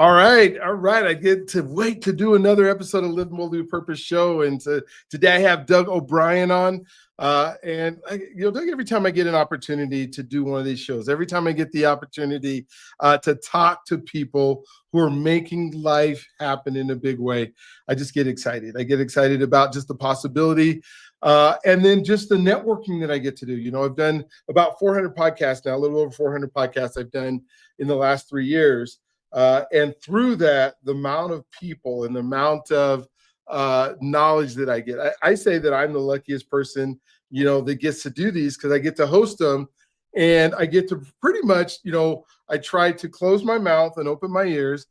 All right. I get to wait to do another episode of Live Boldly with Purpose show. And today I have Doug O'Brien on. Doug, every time I get an opportunity to do one of these shows, every time I get the opportunity to talk to people who are making life happen in a big way, I just get excited. I get excited about just the possibility. And then just the networking that I get to do. You know, I've done about 400 podcasts now, a little over 400 podcasts I've done in the last 3 years. And through that, the amount of people and the amount of knowledge that I get, I say that I'm the luckiest person, you know, that gets to do these because I get to host them and I get to pretty much, you know, I try to close my mouth and open my ears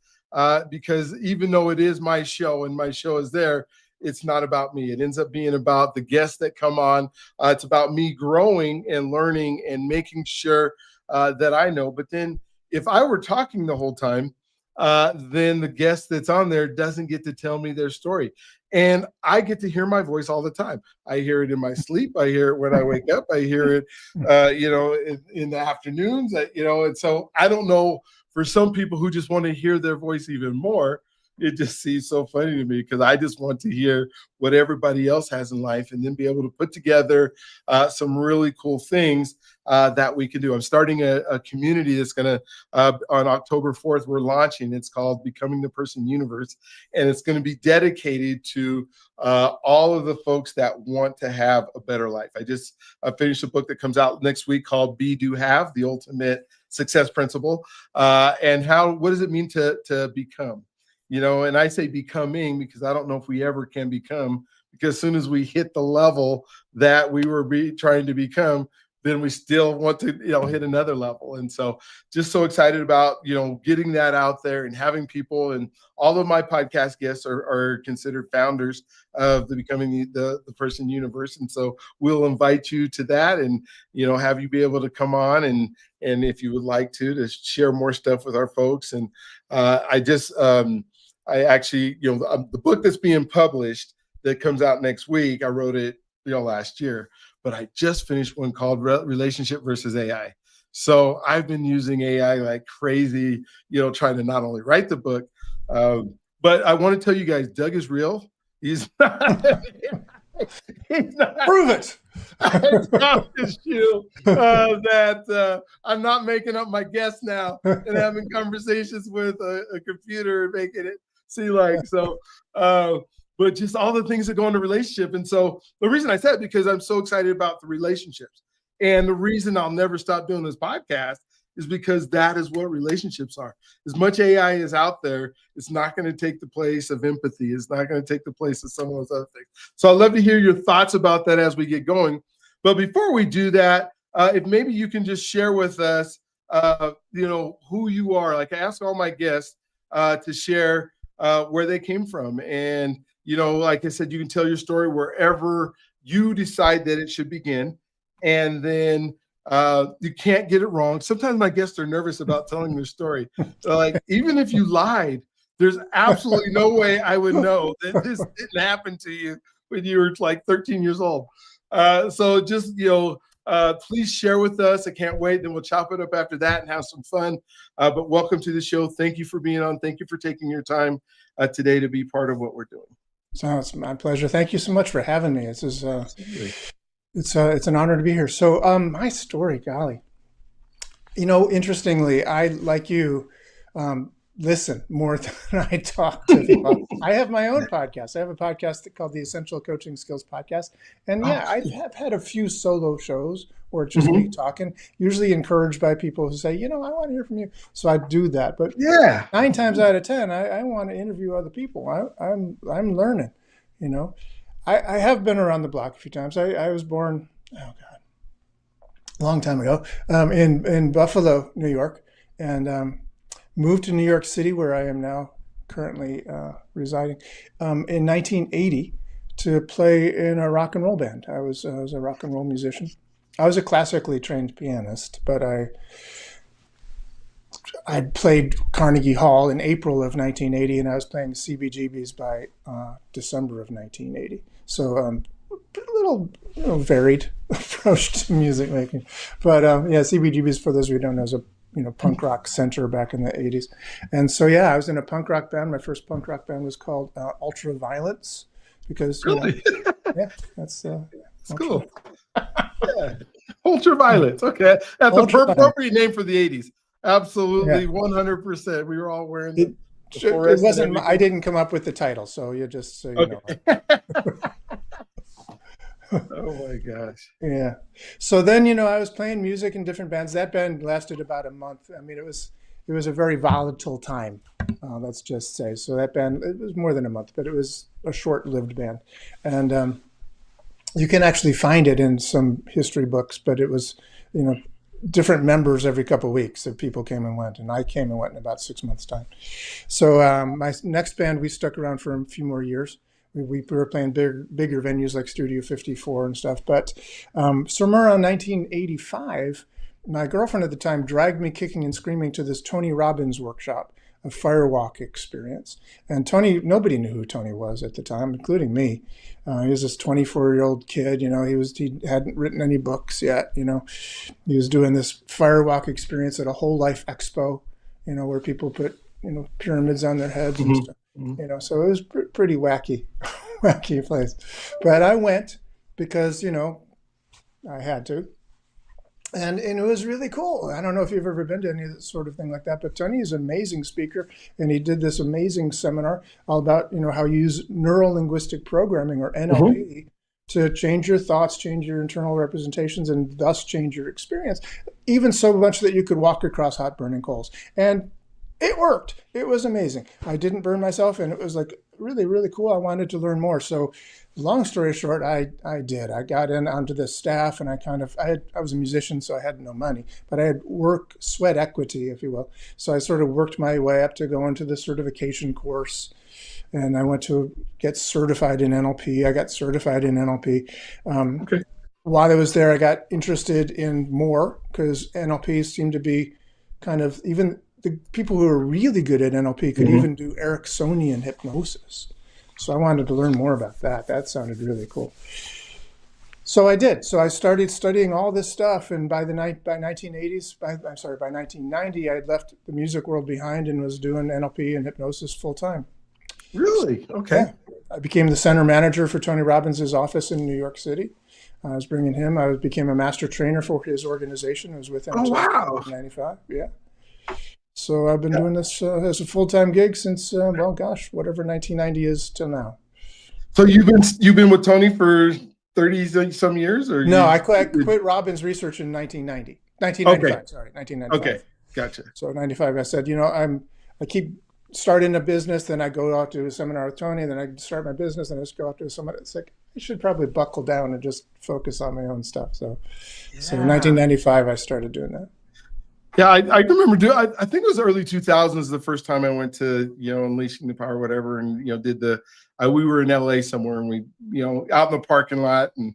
because even though it is my show and my show is there, it's not about me. It ends up being about the guests that come on. It's about me growing and learning and making sure that I know. But then if I were talking the whole time, then the guest that's on there doesn't get to tell me their story. And I get to hear my voice all the time. I hear it in my sleep. I hear it when I wake up. I hear it, in the afternoons, and so I don't know, for some people who just want to hear their voice even more, it just seems so funny to me because I just want to hear what everybody else has in life and then be able to put together some really cool things that we can do. I'm starting a community that's going to, on October 4th, we're launching. It's called Becoming the Person Universe. And it's going to be dedicated to all of the folks that want to have a better life. I just finished a book that comes out next week called Be, Do, Have, the Ultimate Success Principle. And what does it mean to become? You know, and I say becoming because I don't know if we ever can become, because as soon as we hit the level that we were trying to become, then we still want to, hit another level. And so just so excited about, getting that out there and having people, and all of my podcast guests are considered founders of the Becoming the Person Universe. And so we'll invite you to that and, have you be able to come on and if you would like to share more stuff with our folks. And I actually, the book that's being published that comes out next week, I wrote it, last year, but I just finished one called Relationship versus AI. So I've been using AI like crazy, trying to not only write the book, but I want to tell you guys, Doug is real. He's not. He's not. Prove it. I promise you that I'm not making up my guests now and having conversations with a computer and making it seem like so. But just all the things that go into relationship. And so the reason I said it, because I'm so excited about the relationships. And the reason I'll never stop doing this podcast is because that is what relationships are. As much AI is out there, it's not going to take the place of empathy. It's not going to take the place of some of those other things. So I'd love to hear your thoughts about that as we get going. But before we do that, if maybe you can just share with us, who you are. Like I ask all my guests to share where they came from. And, like I said, you can tell your story wherever you decide that it should begin. And then you can't get it wrong. Sometimes my guests are nervous about telling their story. Like, even if you lied, there's absolutely no way I would know that this didn't happen to you when you were like 13 years old. So just, please share with us. I can't wait. Then we'll chop it up after that and have some fun. But welcome to the show. Thank you for being on. Thank you for taking your time today to be part of what we're doing. So it's my pleasure. Thank you so much for having me. It's an honor to be here. So my story, golly, interestingly, I, like you, listen more than I talk to people. I have my own podcast. I have a podcast called the Essential Coaching Skills Podcast. And I have had a few solo shows or just me talking, usually encouraged by people who say, I want to hear from you. So I do that. But 9 times out of 10, I want to interview other people. I'm learning, I have been around the block a few times. I was born, a long time ago, in Buffalo, New York, and moved to New York City, where I am now currently residing, in 1980 to play in a rock and roll band. I was a rock and roll musician. I was a classically trained pianist, but I played Carnegie Hall in April of 1980, and I was playing CBGBs by December of 1980. So a little varied approach to music making. But CBGBs, for those who don't know, is a punk rock center back in the 80s. And so, yeah, I was in a punk rock band. My first punk rock band was called Ultraviolence because, Really? yeah, that's It's cool. Yeah. Ultraviolence. Okay. That's a appropriate name for the 80s. Absolutely. 100%. We were all wearing the it wasn't, I didn't come up with the title. So you just, so you know. Oh my gosh. Yeah. So then, I was playing music in different bands. That band lasted about a month. I mean, it was a very volatile time. Let's just say. So that band, it was more than a month, but it was a short-lived band. And you can actually find it in some history books, but it was, different members every couple of weeks that people came and went. And I came and went in about 6 months' time. So my next band, we stuck around for a few more years. We were playing bigger venues like Studio 54 and stuff. But somewhere around 1985, my girlfriend at the time dragged me kicking and screaming to this Tony Robbins workshop, a firewalk experience. And Tony, nobody knew who Tony was at the time, including me. He was this 24-year-old kid. He hadn't written any books yet. He was doing this firewalk experience at a whole life expo, where people put pyramids on their heads and stuff. So it was pretty wacky place. But I went because I had to. And it was really cool. I don't know if you've ever been to any of this sort of thing like that, but Tony is an amazing speaker, and he did this amazing seminar all about, how you use Neurolinguistic Programming, or NLP, to change your thoughts, change your internal representations, and thus change your experience, even so much that you could walk across hot burning coals. And it worked. It was amazing. I didn't burn myself, and it was like really, really cool. I wanted to learn more. So long story short, I did. I got in onto the staff, and I was a musician, so I had no money, but I had sweat equity, if you will. So I sort of worked my way up to go into the certification course, and I went to get certified in NLP. I got certified in NLP. Okay. While I was there, I got interested in more because NLP seemed to be kind of, even the people who are really good at NLP could even do Ericksonian hypnosis. So I wanted to learn more about that. That sounded really cool. So I did. So I started studying all this stuff, and by 1990, I had left the music world behind and was doing NLP and hypnosis full time. Really? Okay. Yeah. I became the center manager for Tony Robbins' office in New York City. I was bringing him. I became a master trainer for his organization. I was with him until 1995. Yeah. So I've been doing this as a full-time gig since, whatever 1990 is till now. So you've been with Tony for 30 some years, or no? I quit Robbins research in 1995. Okay. Sorry, 1995. Okay, gotcha. So 95, I said, I keep starting a business, then I go out to a seminar with Tony, then I start my business, and I just go out to a seminar. It's like I should probably buckle down and just focus on my own stuff. So in 1995, I started doing that. Yeah, I remember I think it was early 2000s the first time I went to, Unleashing the Power, whatever, and, did we were in LA somewhere, and we, out in the parking lot, and,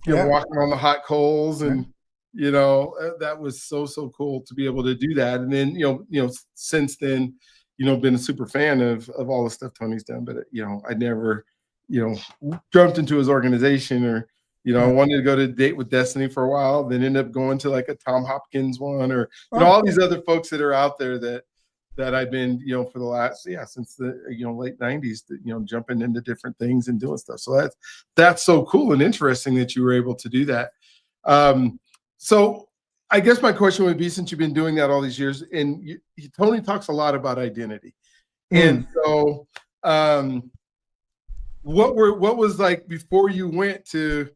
walking on the hot coals, and, that was so cool to be able to do that. And then, since then, been a super fan of all the stuff Tony's done, but, I never, jumped into his organization, or, I wanted to go to Date with Destiny for a while, then end up going to like a Tom Hopkins one, or all these other folks that are out there that I've been, for the last, since the late 90s, jumping into different things and doing stuff. So that's so cool and interesting that you were able to do that. So I guess my question would be, since you've been doing that all these years, and Tony talks a lot about identity, and so what was like before you went to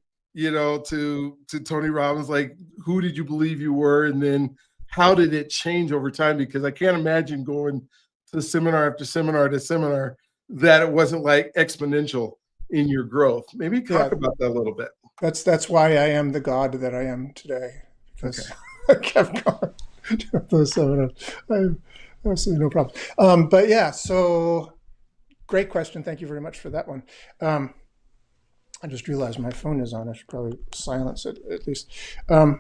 Tony Robbins, like, who did you believe you were? And then how did it change over time? Because I can't imagine going to seminar after seminar to seminar that it wasn't like exponential in your growth. Maybe talk about that a little bit. That's why I am the God that I am today, because I kept going to those seminars. I have absolutely no problem. But yeah, so great question. Thank you very much for that one. I just realized my phone is on. I should probably silence it at least. I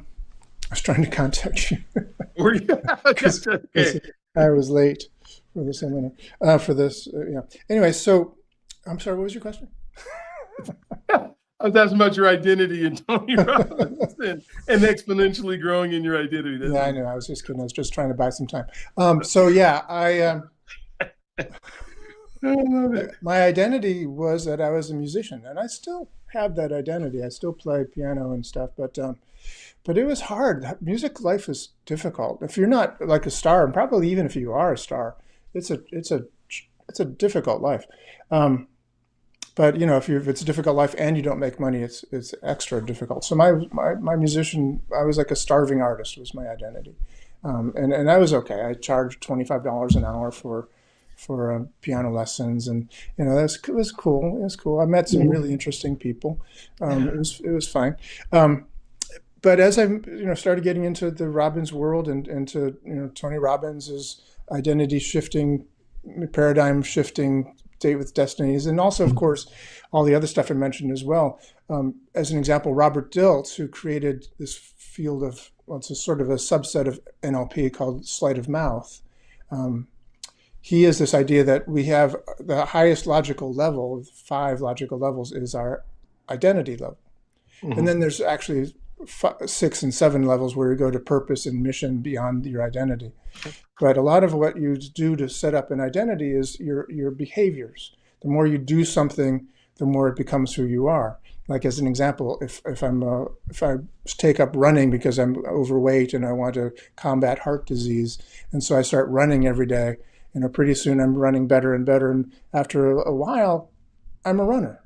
was trying to contact you. Were you? Because I was late for the seminar. For this, Anyway, so I'm sorry. What was your question? I was asking about your identity and Tony Robbins and exponentially growing in your identity. Yeah, I know. I was just kidding. I was just trying to buy some time. So yeah, I love it. my identity was that I was a musician, and I still have that identity. I still play piano and stuff, but it was hard. Music life is difficult. If you're not like a star, and probably even if you are a star, it's a difficult life. But if it's a difficult life and you don't make money, it's extra difficult. So my musician, I was like a starving artist was my identity, and I was okay. I charged $25 an hour for piano lessons, and it was cool. It was cool. I met some really interesting people. It was fine. But as I started getting into the Robbins world and into Tony Robbins' identity shifting, paradigm shifting, Date with Destinies, and also of course all the other stuff I mentioned as well. As an example, Robert Dilts, who created this field of, it's a sort of a subset of NLP called sleight of mouth. He has this idea that we have the highest logical level, 5 logical levels, is our identity level. And then there's actually 6 and 7 levels where you go to purpose and mission beyond your identity. But a lot of what you do to set up an identity is your behaviors. The more you do something, the more it becomes who you are. Like as an example, if I take up running because I'm overweight and I want to combat heart disease, and so I start running every day, pretty soon I'm running better and better, and after a while, I'm a runner.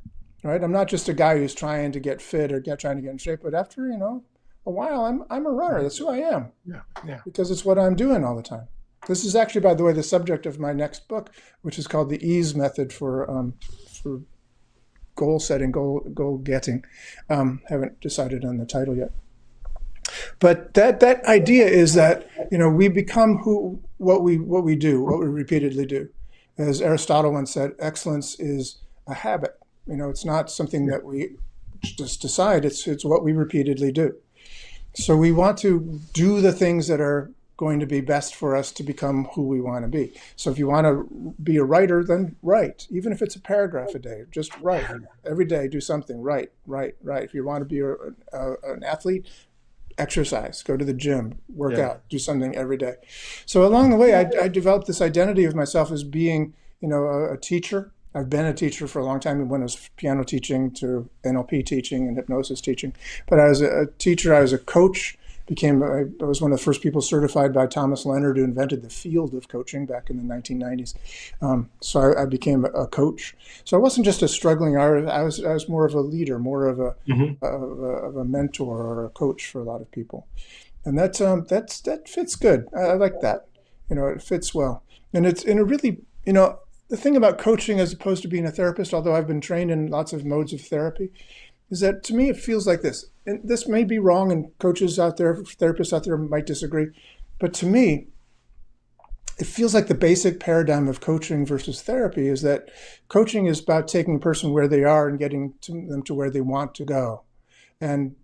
Right? I'm not just a guy who's trying to get fit or trying to get in shape, but after a while, I'm a runner. That's who I am. Yeah. Because it's what I'm doing all the time. This is actually, by the way, the subject of my next book, which is called the EASE method for goal setting, goal getting. Haven't decided on the title yet. But that idea is that we become what we do, what we repeatedly do. As Aristotle once said, excellence is a habit. It's not something that we just decide. It's what we repeatedly do. So we want to do the things that are going to be best for us to become who we want to be. So if you want to be a writer, then write. Even if it's a paragraph a day, just write. Every day, do something. Write. If you want to be an athlete, exercise, go to the gym, work out, do something every day. So along the way, I developed this identity of myself as being, a teacher. I've been a teacher for a long time, when I was piano teaching to NLP teaching and hypnosis teaching. But I was a teacher, I was a coach, I was one of the first people certified by Thomas Leonard, who invented the field of coaching back in the 1990s. So I became a coach. So I wasn't just a struggling artist. I was more of a leader, more of a mentor or a coach for a lot of people. And that fits good. I like that. It fits well. And it's in a really, the thing about coaching as opposed to being a therapist, although I've been trained in lots of modes of therapy, is that to me it feels like this. And this may be wrong, and coaches out there, therapists out there might disagree. But to me, it feels like the basic paradigm of coaching versus therapy is that coaching is about taking a person where they are and getting them to where they want to go. And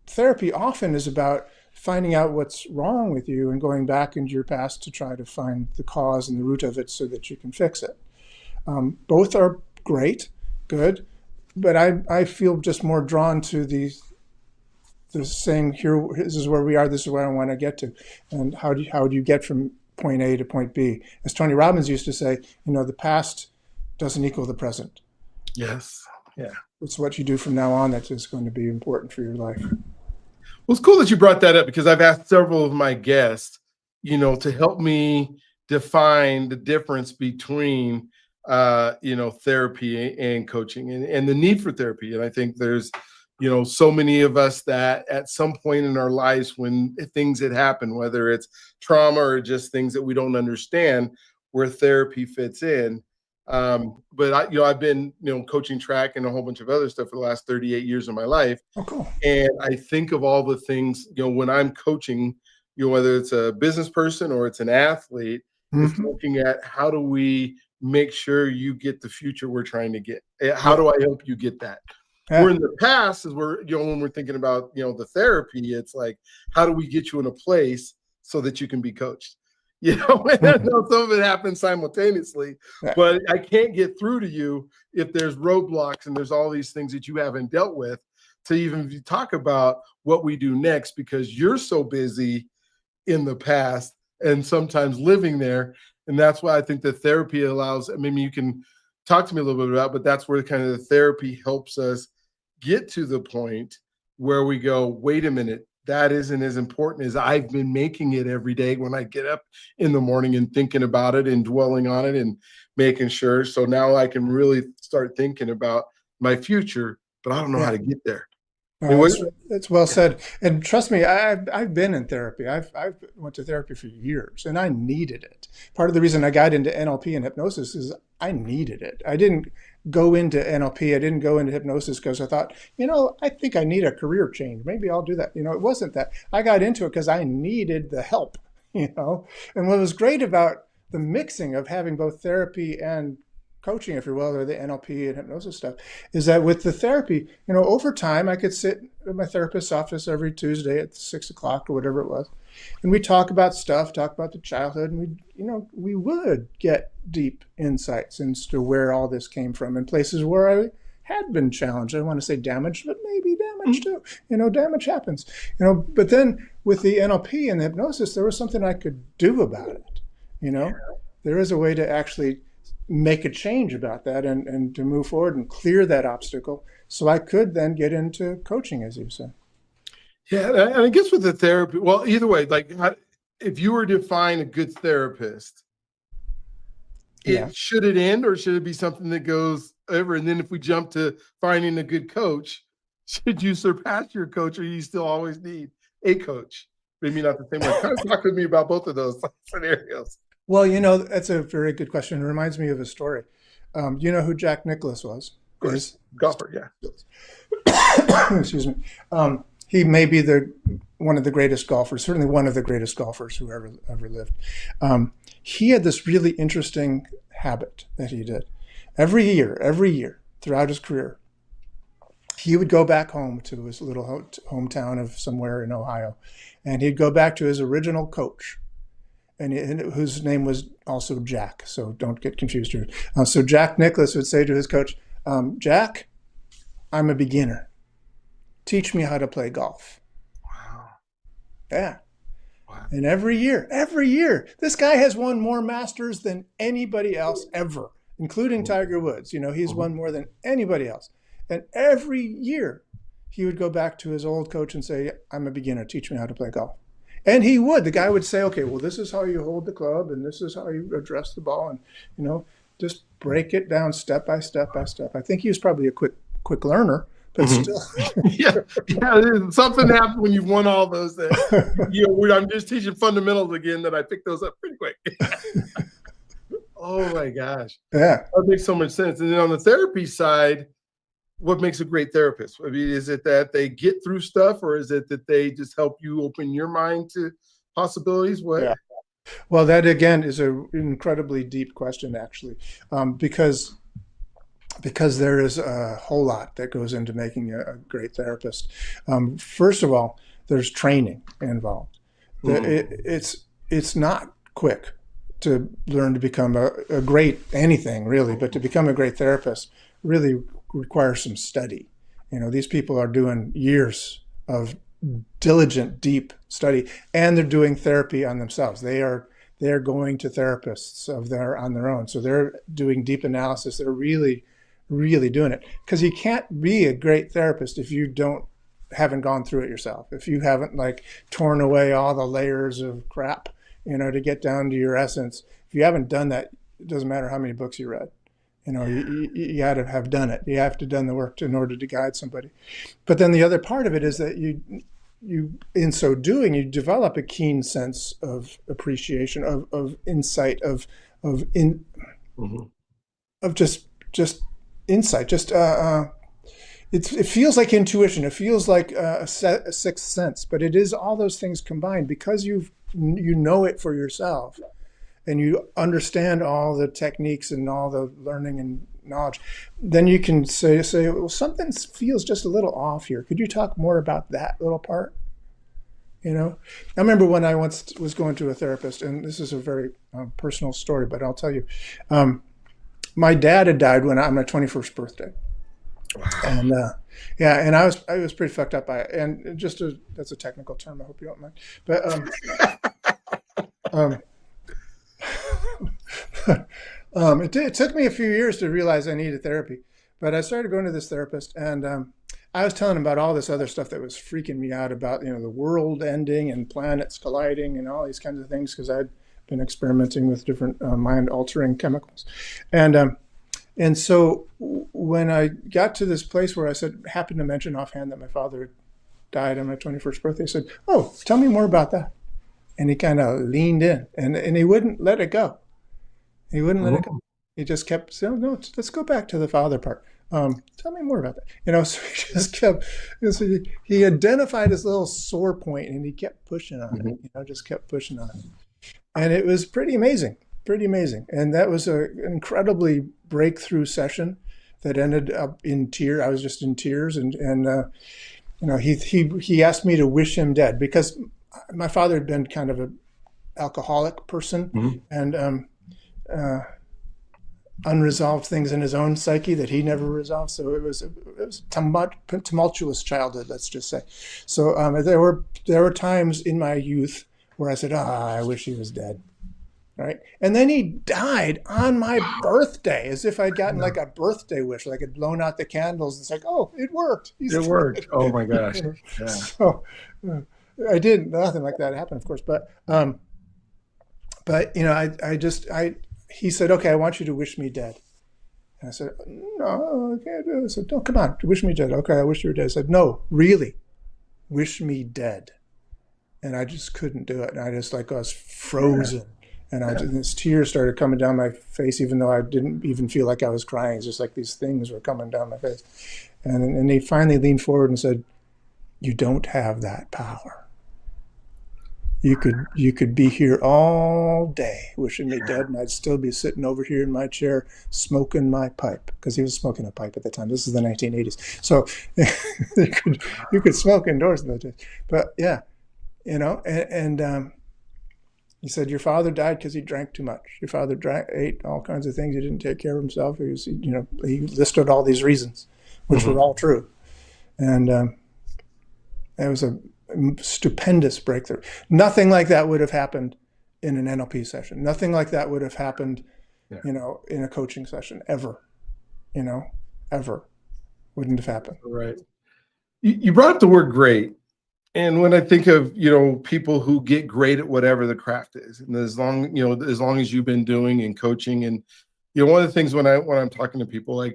therapy often is about finding out what's wrong with you and going back into your past to try to find the cause and the root of it so that you can fix it. Both are great, good, but I feel just more drawn to the saying, here, this is where we are, this is where I want to get to. And how do you get from point A to point B? As Tony Robbins used to say, the past doesn't equal the present. Yes. Yeah. It's what you do from now on that is going to be important for your life. Well, it's cool that you brought that up, because I've asked several of my guests, to help me define the difference between, therapy and coaching and the need for therapy. And I think there's, so many of us that at some point in our lives, when things had happened, whether it's trauma or just things that we don't understand, where therapy fits in. But I've been, coaching track and a whole bunch of other stuff for the last 38 years of my life. Oh, cool. And I think of all the things, when I'm coaching, whether it's a business person or it's an athlete, it's looking at how do we make sure you get the future we're trying to get? How do I help you get that? Where in the past is where, when we're thinking about, the therapy, it's like, how do we get you in a place so that you can be coached? You know, and I know some of it happens simultaneously, Yeah. but I can't get through to you if there's roadblocks and there's all these things that you haven't dealt with to even talk about what we do next, because you're so busy in the past and sometimes living there. And that's why I think the therapy allows, I mean, you can talk to me a little bit about, but that's where kind of the therapy helps us get to the point where we go, wait a minute, that isn't as important as I've been making it every day when I get up in the morning and thinking about it and dwelling on it and making sure. So now I can really start thinking about my future, but I don't know how to get there. I mean, That's well said. And trust me, I've been in therapy. I've went to therapy for years, and I needed it. Part of the reason I got into NLP and hypnosis is I needed it. I didn't go into NLP. I didn't go into hypnosis because I thought, I think I need a career change. Maybe I'll do that. It wasn't that. I got into it because I needed the help. And what was great about the mixing of having both therapy and coaching, if you will, or the NLP and hypnosis stuff, is that with the therapy, over time, I could sit in my therapist's office every Tuesday at 6 o'clock or whatever it was, and we talk about stuff, talk about the childhood, and we would get deep insights into where all this came from in places where I had been challenged. I don't want to say damaged, but maybe damaged too. Damage happens. But then with the NLP and the hypnosis, there was something I could do about it. There is a way to actually make a change about that and to move forward and clear that obstacle, so I could then get into coaching, as you said. Yeah, and I guess with the therapy, well, either way, like if you were to find a good therapist, should it end or should it be something that goes over? And then if we jump to finding a good coach, should you surpass your coach, or you still always need a coach? Maybe not the same way. Kind of talk with me about both of those scenarios. Well, that's a very good question. It reminds me of a story. You know who Jack Nicklaus was? Of course. Golfer, yeah. Excuse me. He may be one of the greatest golfers, certainly one of the greatest golfers who ever lived. He had this really interesting habit that he did. Every year, throughout his career, he would go back home to his little hometown of somewhere in Ohio, and he'd go back to his original coach, and whose name was also Jack, so don't get confused here. So Jack Nicklaus would say to his coach, Jack, I'm a beginner. Teach me how to play golf. Wow. Yeah. Wow. And every year, this guy has won more Masters than anybody else ever, including Tiger Woods. He's won more than anybody else. And every year, he would go back to his old coach and say, I'm a beginner. Teach me how to play golf. And he would. The guy would say, okay, well, this is how you hold the club, and this is how you address the ball, and just break it down step by step by step. I think he was probably a quick learner, but still. yeah, something happens when you've won all those. I'm just teaching fundamentals again that I picked those up pretty quick. Oh my gosh. Yeah. That makes so much sense. And then on the therapy side, what makes a great therapist? I mean, is it that they get through stuff, or is it that they just help you open your mind to possibilities? What? Yeah. Well, that again is an incredibly deep question, actually, because there is a whole lot that goes into making a great therapist. First of all, there's training involved. It's not quick to learn to become a great anything, really, but to become a great therapist really requires some study. These people are doing years of diligent, deep study, and they're doing therapy on themselves. They're going to therapists on their own. So they're doing deep analysis. They're really, really doing it, because you can't be a great therapist if you haven't gone through it yourself. If you haven't torn away all the layers of crap, to get down to your essence. If you haven't done that, it doesn't matter how many books you read. You got to have done it. You have to have done the work in order to guide somebody. But then the other part of it is that you in so doing, you develop a keen sense of appreciation, of insight, of just insight. It feels like intuition. It feels like a sixth sense, but it is all those things combined, because you know it for yourself, and you understand all the techniques and all the learning and knowledge. Then you can say, well, something feels just a little off here. Could you talk more about that little part? You know, I remember when I once was going to a therapist, and this is a very personal story, but I'll tell you. My dad had died on my 21st birthday. Wow. And yeah, and I was pretty fucked up by it. And that's a technical term. I hope you don't mind. But it took me a few years to realize I needed therapy. But I started going to this therapist, and I was telling him about all this other stuff that was freaking me out about, the world ending and planets colliding and all these kinds of things, because I'd been experimenting with different mind-altering chemicals. And so when I got to this place where I happened to mention offhand that my father died on my 21st birthday, I said, "Oh, tell me more about that." And he kind of leaned in, and he wouldn't let it go. He wouldn't let it go. He just kept saying, "No, let's go back to the father part. Tell me more about that." So he just kept, so he identified his little sore point, and he kept pushing on it, just kept pushing on it. And it was pretty amazing. And that was an incredibly breakthrough session that ended up in tears. I was just in tears. And he asked me to wish him dead, because my father had been kind of an alcoholic person, and unresolved things in his own psyche that he never resolved. So it was a tumultuous childhood, let's just say. So there were times in my youth where I said, I wish he was dead. Right. And then he died on my birthday, as if I'd gotten like a birthday wish, like I'd blown out the candles. It's like, oh, it worked. It worked. Oh my gosh. Yeah. So I didn't, nothing like that happened, of course. But he said, "Okay, I want you to wish me dead." And I said, "No, I can't do it." I said, "No, come on, wish me dead." "Okay, I wish you were dead." I said, "No, really, wish me dead." And I just couldn't do it. And I just I was frozen. Yeah. And these tears started coming down my face, even though I didn't even feel like I was crying. It's just like these things were coming down my face. And he finally leaned forward and said, "You don't have that power. You could be here all day wishing me dead, and I'd still be sitting over here in my chair smoking my pipe," because he was smoking a pipe at the time. This is the 1980s. So you could smoke indoors in those days. But yeah, he said, "Your father died because he drank too much. Your father ate all kinds of things. He didn't take care of himself. He listed all these reasons, which were all true." And it was a stupendous breakthrough. Nothing like that would have happened in an NLP session. Nothing like that would have happened, in a coaching session ever. Ever wouldn't have happened. Right. You brought up the word great. And when I think of, people who get great at whatever the craft is, and as long as you've been doing and coaching, and, one of the things when I'm talking to people, I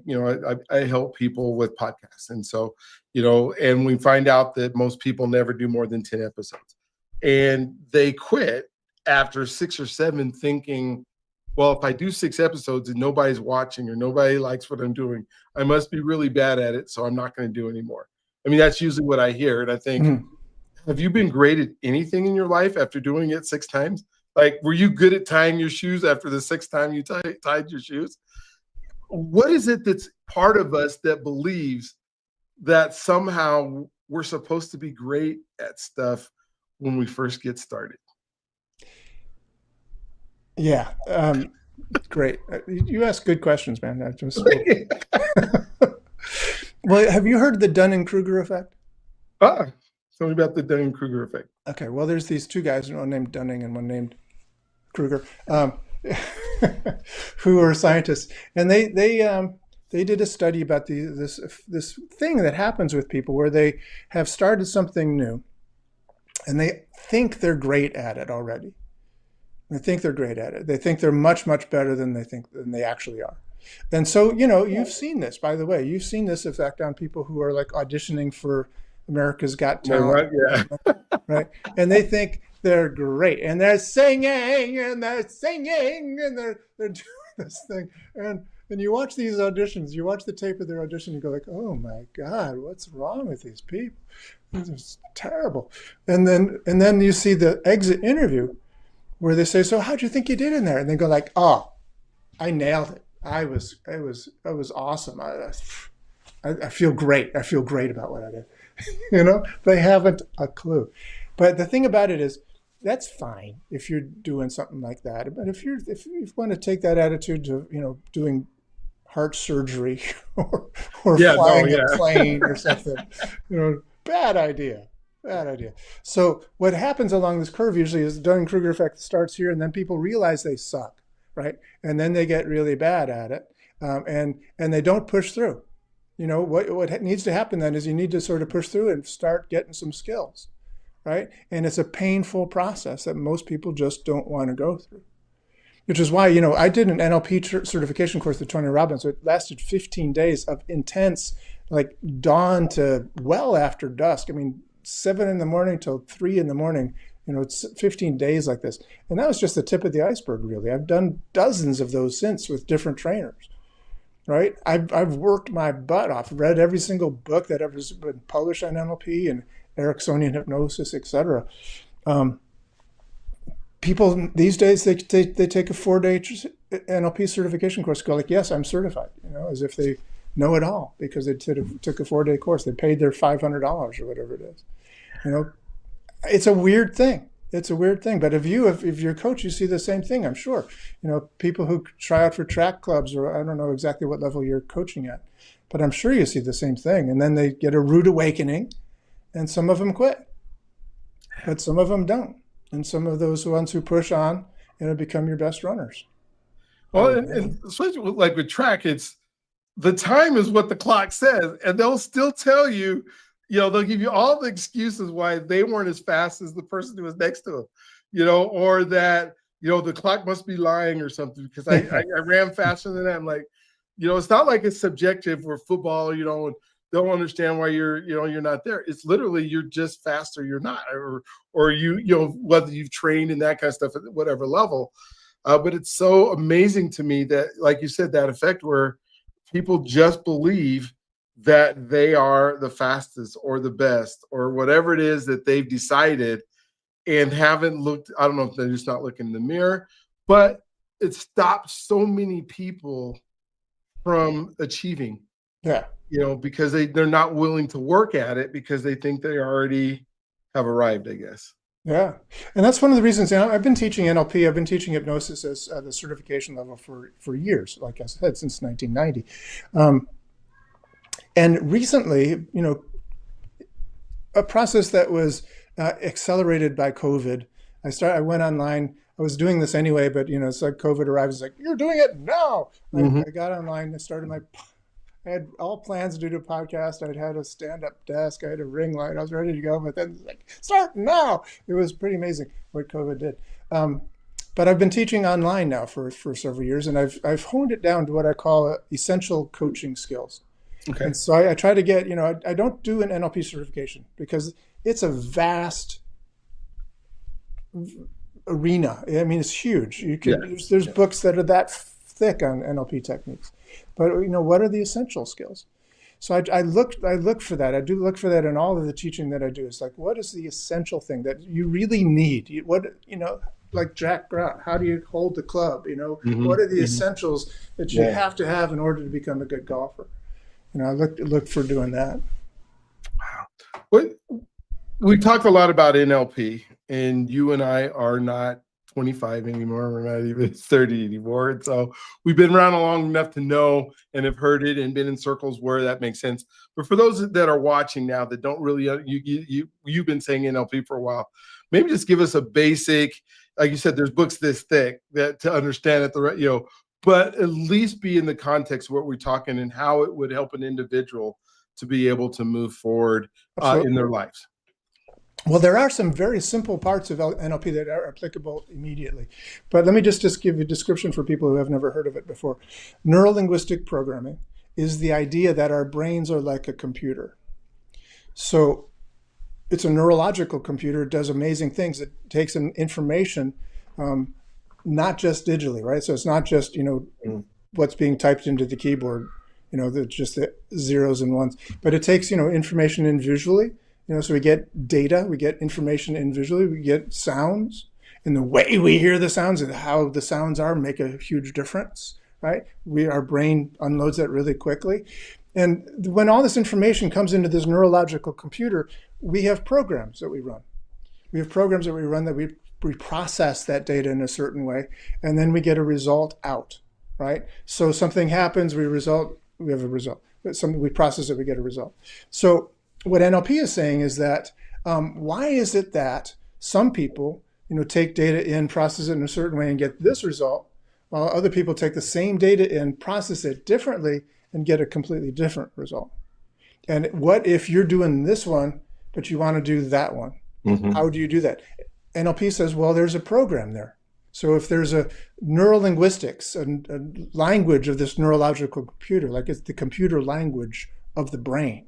help people with podcasts. And so, and we find out that most people never do more than 10 episodes, and they quit after 6 or 7 thinking, well, if I do 6 episodes and nobody's watching or nobody likes what I'm doing, I must be really bad at it. So I'm not going to do anymore. I mean, that's usually what I hear. And I think, have you been great at anything in your life after doing it 6 times? Like, were you good at tying your shoes after the 6th time you tied your shoes? What is it that's part of us that believes that somehow we're supposed to be great at stuff when we first get started? Yeah. Great. You ask good questions, man. Well, have you heard the Dunning-Kruger effect? Tell me about the Dunning-Kruger effect. Okay. Well, there's these 2 guys, one named Dunning and one named Kruger, who are scientists, and they did a study about this thing that happens with people where they have started something new, and they think they're great at it already. They think they're great at it. They think they're much, much better than they actually are. And so, you've seen this, by the way. You've seen this effect on people who are like auditioning for America's Got Talent, right? And they think they're great, and they're singing, and they're doing this thing, and you watch these auditions, you watch the tape of their audition, you go like, oh my God, what's wrong with these people? This is terrible. And then you see the exit interview where they say, "So how'd you think you did in there?" And they go like, "Oh, I nailed it. It was awesome. I feel great. I feel great about what I did." They haven't a clue. But the thing about it is, that's fine if you're doing something like that. But if you want to take that attitude to, doing heart surgery or Yeah, no, flying a yeah. plane or something, bad idea. Bad idea. So what happens along this curve usually is the Dunning-Kruger effect starts here, and then people realize they suck, right? And then they get really bad at it, and they don't push through. What needs to happen then is you need to sort of push through and start getting some skills, right? And it's a painful process that most people just don't want to go through. Which is why, I did an NLP certification course with Tony Robbins. So it lasted 15 days of intense, like dawn to well after dusk. I mean, 7 in the morning till 3 in the morning. It's 15 days like this. And that was just the tip of the iceberg, really. I've done dozens of those since with different trainers, right? I've worked my butt off, read every single book that ever been published on NLP and Ericksonian hypnosis, etc. People these days, they take a 4-day NLP certification course, go like, yes, I'm certified, as if they know it all because they took a 4-day course. They paid their $500 or whatever it is. It's a weird thing. It's a weird thing. But if you're a coach, you see the same thing, I'm sure. People who try out for track clubs, or I don't know exactly what level you're coaching at, but I'm sure you see the same thing. And then they get a rude awakening, and some of them quit, but some of them don't. And some of those ones who push on, become your best runners. Well, and especially with track, it's the time is what the clock says, and they'll still tell you, they'll give you all the excuses why they weren't as fast as the person who was next to them, or that, the clock must be lying or something because I ran faster than that. I'm like, it's not like it's subjective or football, don't understand why you're not there. It's literally you're just faster, you're not, or whether you've trained in that kind of stuff at whatever level. But it's so amazing to me that, like you said, that effect where people just believe that they are the fastest or the best or whatever it is that they've decided and haven't looked. I don't know if they're just not looking in the mirror, but it stops so many people from achieving. Yeah. Because they're not willing to work at it because they think they already have arrived, I guess. Yeah. And that's one of the reasons, I've been teaching NLP, I've been teaching hypnosis as the certification level for years, like I said, since 1990. And recently, a process that was accelerated by COVID, I went online. I was doing this anyway, but, it's like COVID arrived. It's like, you're doing it now. Mm-hmm. I got online, I had all plans to do a podcast. I'd had a stand-up desk. I had a ring light. I was ready to go, but then it's like, start now. It was pretty amazing what COVID did. But I've been teaching online now for several years, and I've honed it down to what I call essential coaching skills. Okay. And so I try to get, I don't do an NLP certification because it's a vast arena. I mean, it's huge. There's books that are that thick on NLP techniques. But what are the essential skills? So I look for that. I do look for that in all of the teaching that I do. It's like, what is the essential thing that you really need? Like Jack Brown, how do you hold the club? Mm-hmm. What are the essentials that you have to have in order to become a good golfer? I look for doing that. Wow. We talked a lot about NLP, and you and I are not 25 anymore. We're not even 30 anymore. And so we've been around long enough to know and have heard it and been in circles where that makes sense. But for those that are watching now that don't really, you've been saying NLP for a while, maybe just give us a basic, like you said, there's books this thick that to understand it, but at least be in the context of what we're talking and how it would help an individual to be able to move forward in their lives. Well, there are some very simple parts of NLP that are applicable immediately. But let me just give you a description for people who have never heard of it before. Neurolinguistic programming is the idea that our brains are like a computer. So it's a neurological computer. It does amazing things. It takes in information, not just digitally, right? So it's not just, what's being typed into the keyboard, just the zeros and ones. But it takes, information in visually. So we get data, we get information in visually, we get sounds, and the way we hear the sounds and how the sounds are make a huge difference, right? Our brain unloads that really quickly. And when all this information comes into this neurological computer, we have programs that we run. We have programs that we run that we process that data in a certain way, and then we get a result out, right? So something happens, we have a result. Something we process it, we get a result. So what NLP is saying is that why is it that some people, take data in, process it in a certain way, and get this result, while other people take the same data in, process it differently, and get a completely different result? And what if you're doing this one, but you want to do that one? Mm-hmm. How do you do that? NLP says, well, there's a program there. So if there's a neurolinguistics, a language of this neurological computer, like it's the computer language of the brain,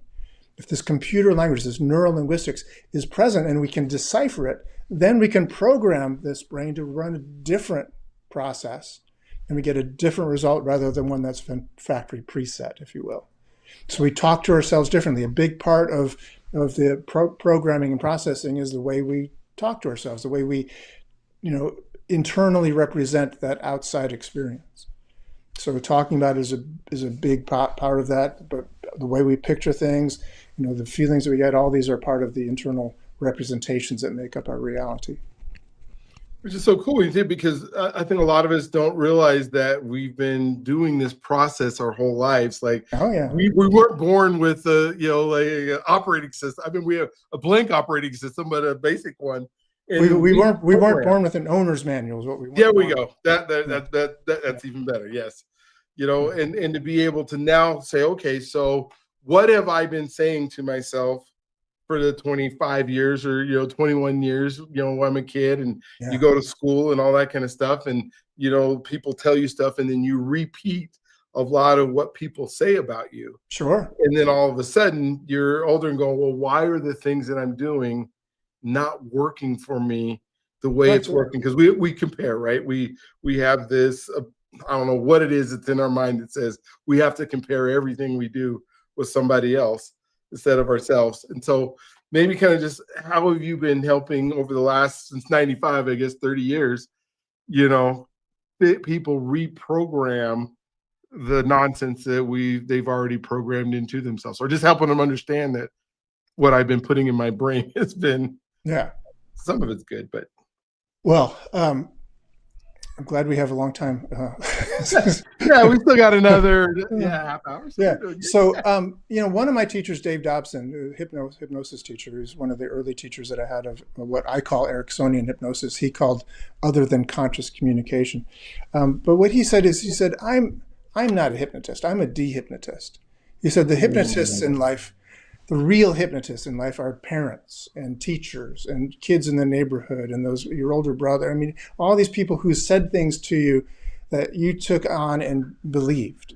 if this computer language, this neurolinguistics is present and we can decipher it, then we can program this brain to run a different process, and we get a different result rather than one that's been factory preset, if you will. So we talk to ourselves differently. A big part of the programming and processing is the way we talk to ourselves, the way we, internally represent that outside experience. So talking about it is a big part of that, but the way we picture things, the feelings that we get, all these are part of the internal representations that make up our reality. Which is so cool, because I think a lot of us don't realize that we've been doing this process our whole lives. Like, oh yeah, we weren't born with an operating system. I mean, we have a blank operating system, but a basic one. And we weren't born with an owner's manual. Is what we were. Yeah, we go. That's even better. Yes, and to be able to now say, okay, so what have I been saying to myself for the 25 years or 21 years, when I'm a kid, and you go to school and all that kind of stuff, and people tell you stuff, and then you repeat a lot of what people say about you. Sure. And then all of a sudden you're older and going, well, why are the things that I'm doing not working for me the way it's working? Because we compare, right? We have this I don't know what it is that's in our mind that says we have to compare everything we do with somebody else instead of ourselves. And so maybe kind of just how have you been helping over the last, since 95, I guess 30 years, people reprogram the nonsense that they've already programmed into themselves, or just helping them understand that what I've been putting in my brain has been, some of it's good, but well, I'm glad we have a long time. Yeah, we still got another half hour. Yeah. So, one of my teachers, Dave Dobson, hypnosis teacher, who's one of the early teachers that I had of what I call Ericksonian hypnosis. He called other than conscious communication. But what he said is, I'm not a hypnotist. I'm a de-hypnotist. He said the hypnotists in life, the real hypnotists in life, are parents and teachers and kids in the neighborhood and your older brother. I mean, all these people who said things to you that you took on and believed.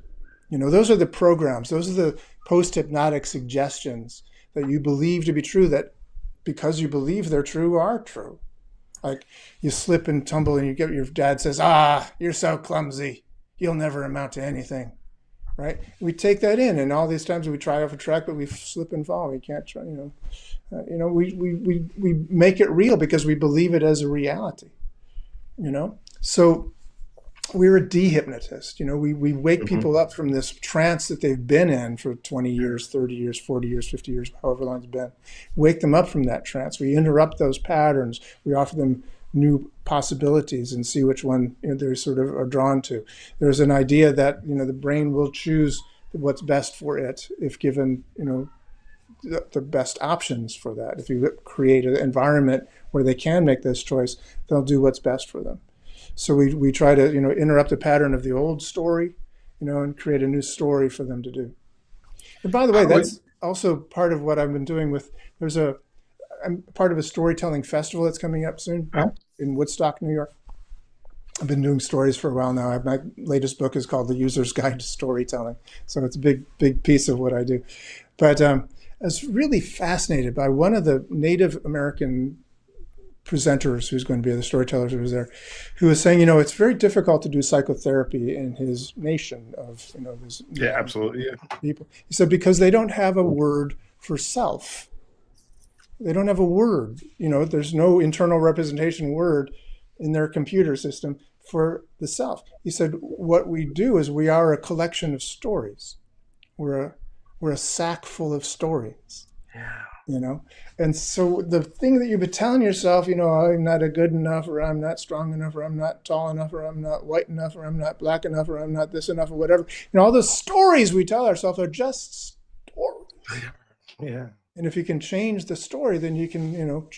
Those are the programs. Those are the post-hypnotic suggestions that you believe to be true, that because you believe they're true, are true. Like you slip and tumble and your dad says, you're so clumsy. You'll never amount to anything. Right? We take that in, and all these times we try off a track, but we slip and fall. We can't try, we make it real because we believe it as a reality, So we're a de-hypnotist. We wake people up from this trance that they've been in for 20 years, 30 years, 40 years, 50 years, however long it's been. Wake them up from that trance. We interrupt those patterns. We offer them new possibilities and see which one they sort of are drawn to. There's an idea that the brain will choose what's best for it if given the best options for that. If you create an environment where they can make this choice, they'll do what's best for them. So we try to interrupt the pattern of the old story, and create a new story for them to do. And by the way, that's also part of what I've been doing I'm part of a storytelling festival that's coming up soon in Woodstock, New York. I've been doing stories for a while now. My latest book is called The User's Guide to Storytelling. So it's a big piece of what I do. But I was really fascinated by one of the Native American presenters who's going to be the storyteller who was there, who was saying, it's very difficult to do psychotherapy in his nation of, absolutely, people. He said, because they don't have a word for self. They don't have a word, there's no internal representation word in their computer system for the self. He said, what we do is we are a collection of stories. We're a sack full of stories. Yeah. you know? And so the thing that you've been telling yourself, you know, I'm not a good enough, or I'm not strong enough, or I'm not tall enough, or I'm not white enough, or I'm not black enough, or I'm not this enough, or whatever. You know, all those stories we tell ourselves are just stories. Yeah. And if you can change the story, then you can, you know,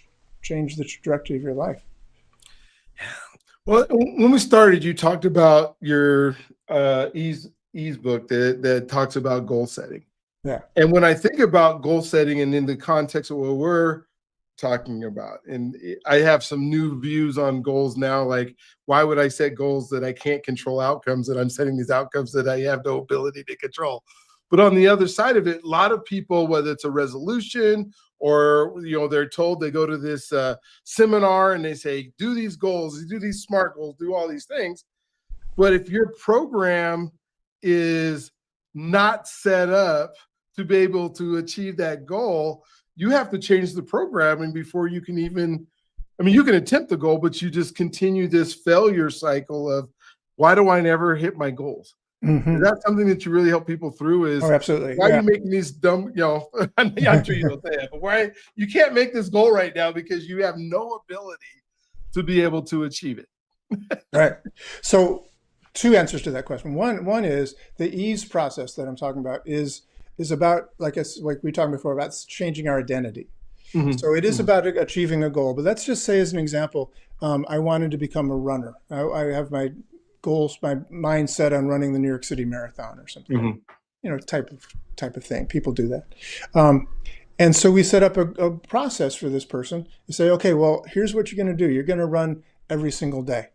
change the trajectory of your life. Well, when we started, you talked about your ease book that talks about goal setting. Yeah. And when I think about goal setting and in the context of what we're talking about, and I have some new views on goals now, like why would I set goals that I can't control outcomes, that I'm setting these outcomes that I have no ability to control? But on the other side of it, a lot of people, whether it's a resolution or, you know, they're told they go to this seminar and they say, do these goals, do these SMART goals, do all these things. But if your program is not set up to be able to achieve that goal, you have to change the programming before you can even, I mean, you can attempt the goal, but you just continue this failure cycle of, why do I never hit my goals? Mm-hmm. Is that something that you really help people through? Is absolutely. Why are you making these dumb, you know, I'm sure you don't say that, but why you can't make this goal right now because you have no ability to be able to achieve it. Right. So two answers to that question. One is the ease process that I'm talking about is about, like we talked before, about changing our identity. Mm-hmm. So it is about achieving a goal. But let's just say, as an example, I wanted to become a runner. I have my goals, my mindset on running the New York City Marathon or something, mm-hmm. you know, type of thing. People do that. And so we set up a process for this person to say, okay, well, here's what you're going to do. You're going to run every single day.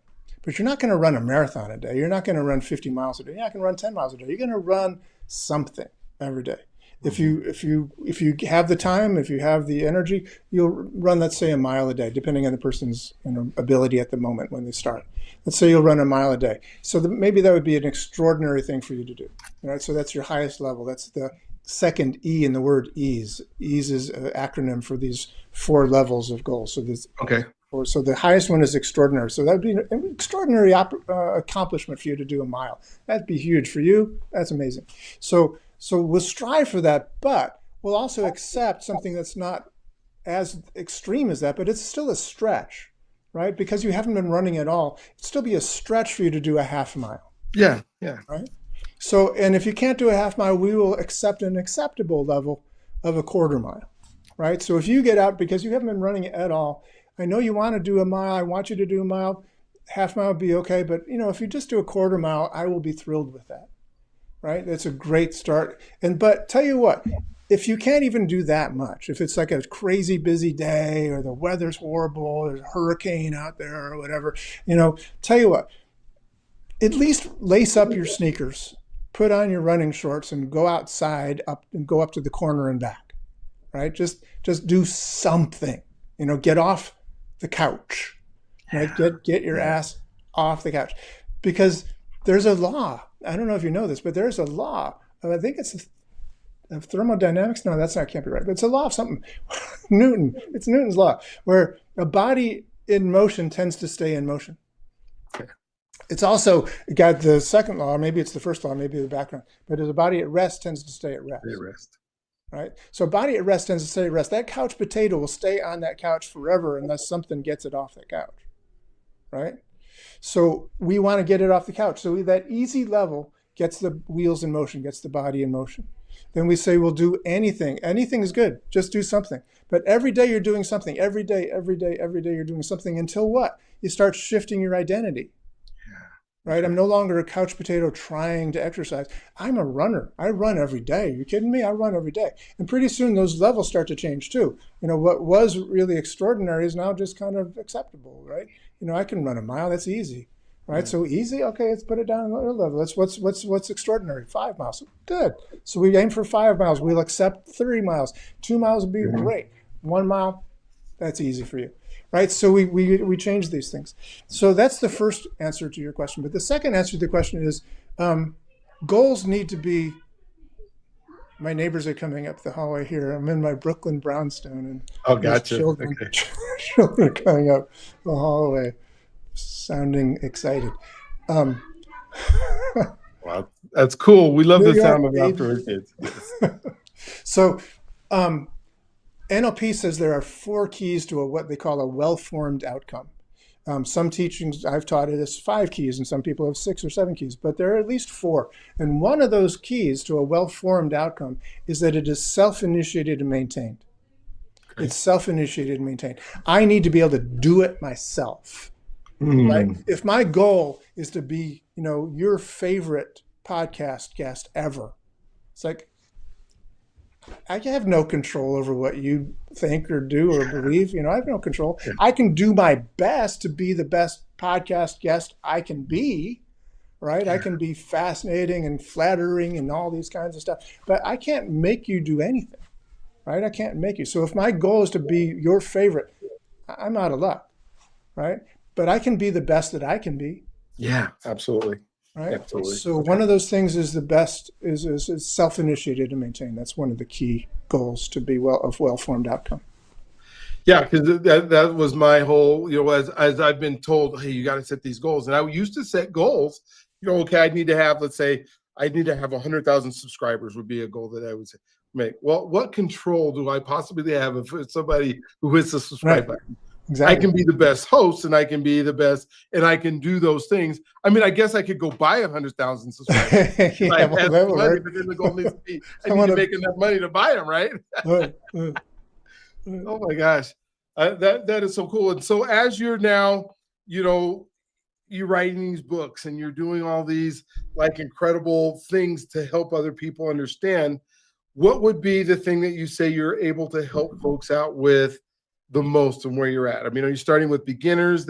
But you're not going to run a marathon a day. You're not going to run 50 miles a day. You're not going to run 10 miles a day. You're going to run something every day. If you have the time, if you have the energy, you'll run, let's say, a mile a day, depending on the person's, you know, ability at the moment when they start. Let's say you'll run a mile a day. So maybe that would be an extraordinary thing for you to do. Right? So that's your highest level. That's the second E in the word ease. Ease is an acronym for these 4 levels of goals. So this, okay. So the highest one is extraordinary. So that would be an extraordinary accomplishment for you to do a mile. That'd be huge for you. That's amazing. So we'll strive for that, but we'll also accept something that's not as extreme as that, but it's still a stretch, right? Because you haven't been running at all, it'd still be a stretch for you to do a half mile. Yeah, yeah. Right? So, and if you can't do a half mile, we will accept an acceptable level of a quarter mile, right? So if you get out because you haven't been running at all, I know you want to do a mile, I want you to do a mile, half mile would be okay, but you know, if you just do a quarter mile, I will be thrilled with that. Right? That's a great start. But tell you what, if you can't even do that much, if it's like a crazy busy day or the weather's horrible, there's a hurricane out there or whatever, you know, tell you what, at least lace up your sneakers, put on your running shorts and go outside go up to the corner and back, right? Just do something, you know, get off the couch, right? Get your ass off the couch, because there's a law. I don't know if you know this, but there's a law. I think it's of thermodynamics. No, can't be right. But it's a law of something. Newton. It's Newton's law, where a body in motion tends to stay in motion. Okay. It's also got the second law. Maybe it's the first law. Maybe the background. But as a body at rest tends to stay at rest. Stay at rest. Right. So a body at rest tends to stay at rest. That couch potato will stay on that couch forever unless something gets it off that couch. Right. So we want to get it off the couch. So that easy level gets the wheels in motion, gets the body in motion. Then we say we'll do anything. Anything is good. Just do something. But every day you're doing something. Every day you're doing something until what? You start shifting your identity. Right? I'm no longer a couch potato trying to exercise. I'm a runner. I run every day. Are you kidding me? I run every day. And pretty soon those levels start to change too. You know, what was really extraordinary is now just kind of acceptable, right? You know, I can run a mile. That's easy, right? Yeah. So easy. Okay, let's put it down another level. That's what's extraordinary. 5 miles. Good. So we aim for 5 miles. We'll accept 3 miles. 2 miles would be great. 1 mile, that's easy for you, right? So we change these things. So that's the first answer to your question. But the second answer to the question is goals need to be. My neighbors are coming up the hallway here. I'm in my Brooklyn brownstone, and gotcha. Children are coming up the hallway, sounding excited. Wow, that's cool. We love the sound of outdoor kids. So, NLP says there are 4 keys to what they call a well-formed outcome. Some teachings I've taught it as 5 keys, and some people have 6 or 7 keys, but there are at least 4. And one of those keys to a well-formed outcome is that it is self-initiated and maintained. Okay. It's self-initiated and maintained. I need to be able to do it myself. Right? If my goal is to be, your favorite podcast guest ever, it's like, I have no control over what you think or do or believe. I have no control. I can do my best to be the best podcast guest I can be, right? I can be fascinating and flattering and all these kinds of stuff, but I can't make you do anything, right? I can't make you. So if my goal is to be your favorite, I'm out of luck, right? But I can be the best that I can be. Yeah, absolutely. Right. Absolutely. So one of those things is the best is self-initiated and maintained. That's one of the key goals to be well-formed outcome. Yeah, because that was my whole, as I've been told, hey, you got to set these goals. And I used to set goals, okay, I need to have, let's say, I need to have 100,000 subscribers would be a goal that I would make. Well, what control do I possibly have if it's somebody who hits the subscribe button? Exactly. I can be the best host, and I can be the best, and I can do those things. I mean, I guess I could go buy 100,000 subscribers. But then the goal needs to be, I need to make enough money to buy them, right? Oh my gosh, that is so cool. And so as you're now, you're writing these books and you're doing all these like incredible things to help other people understand, what would be the thing that you say you're able to help folks out with the most and where you're at? I mean, are you starting with beginners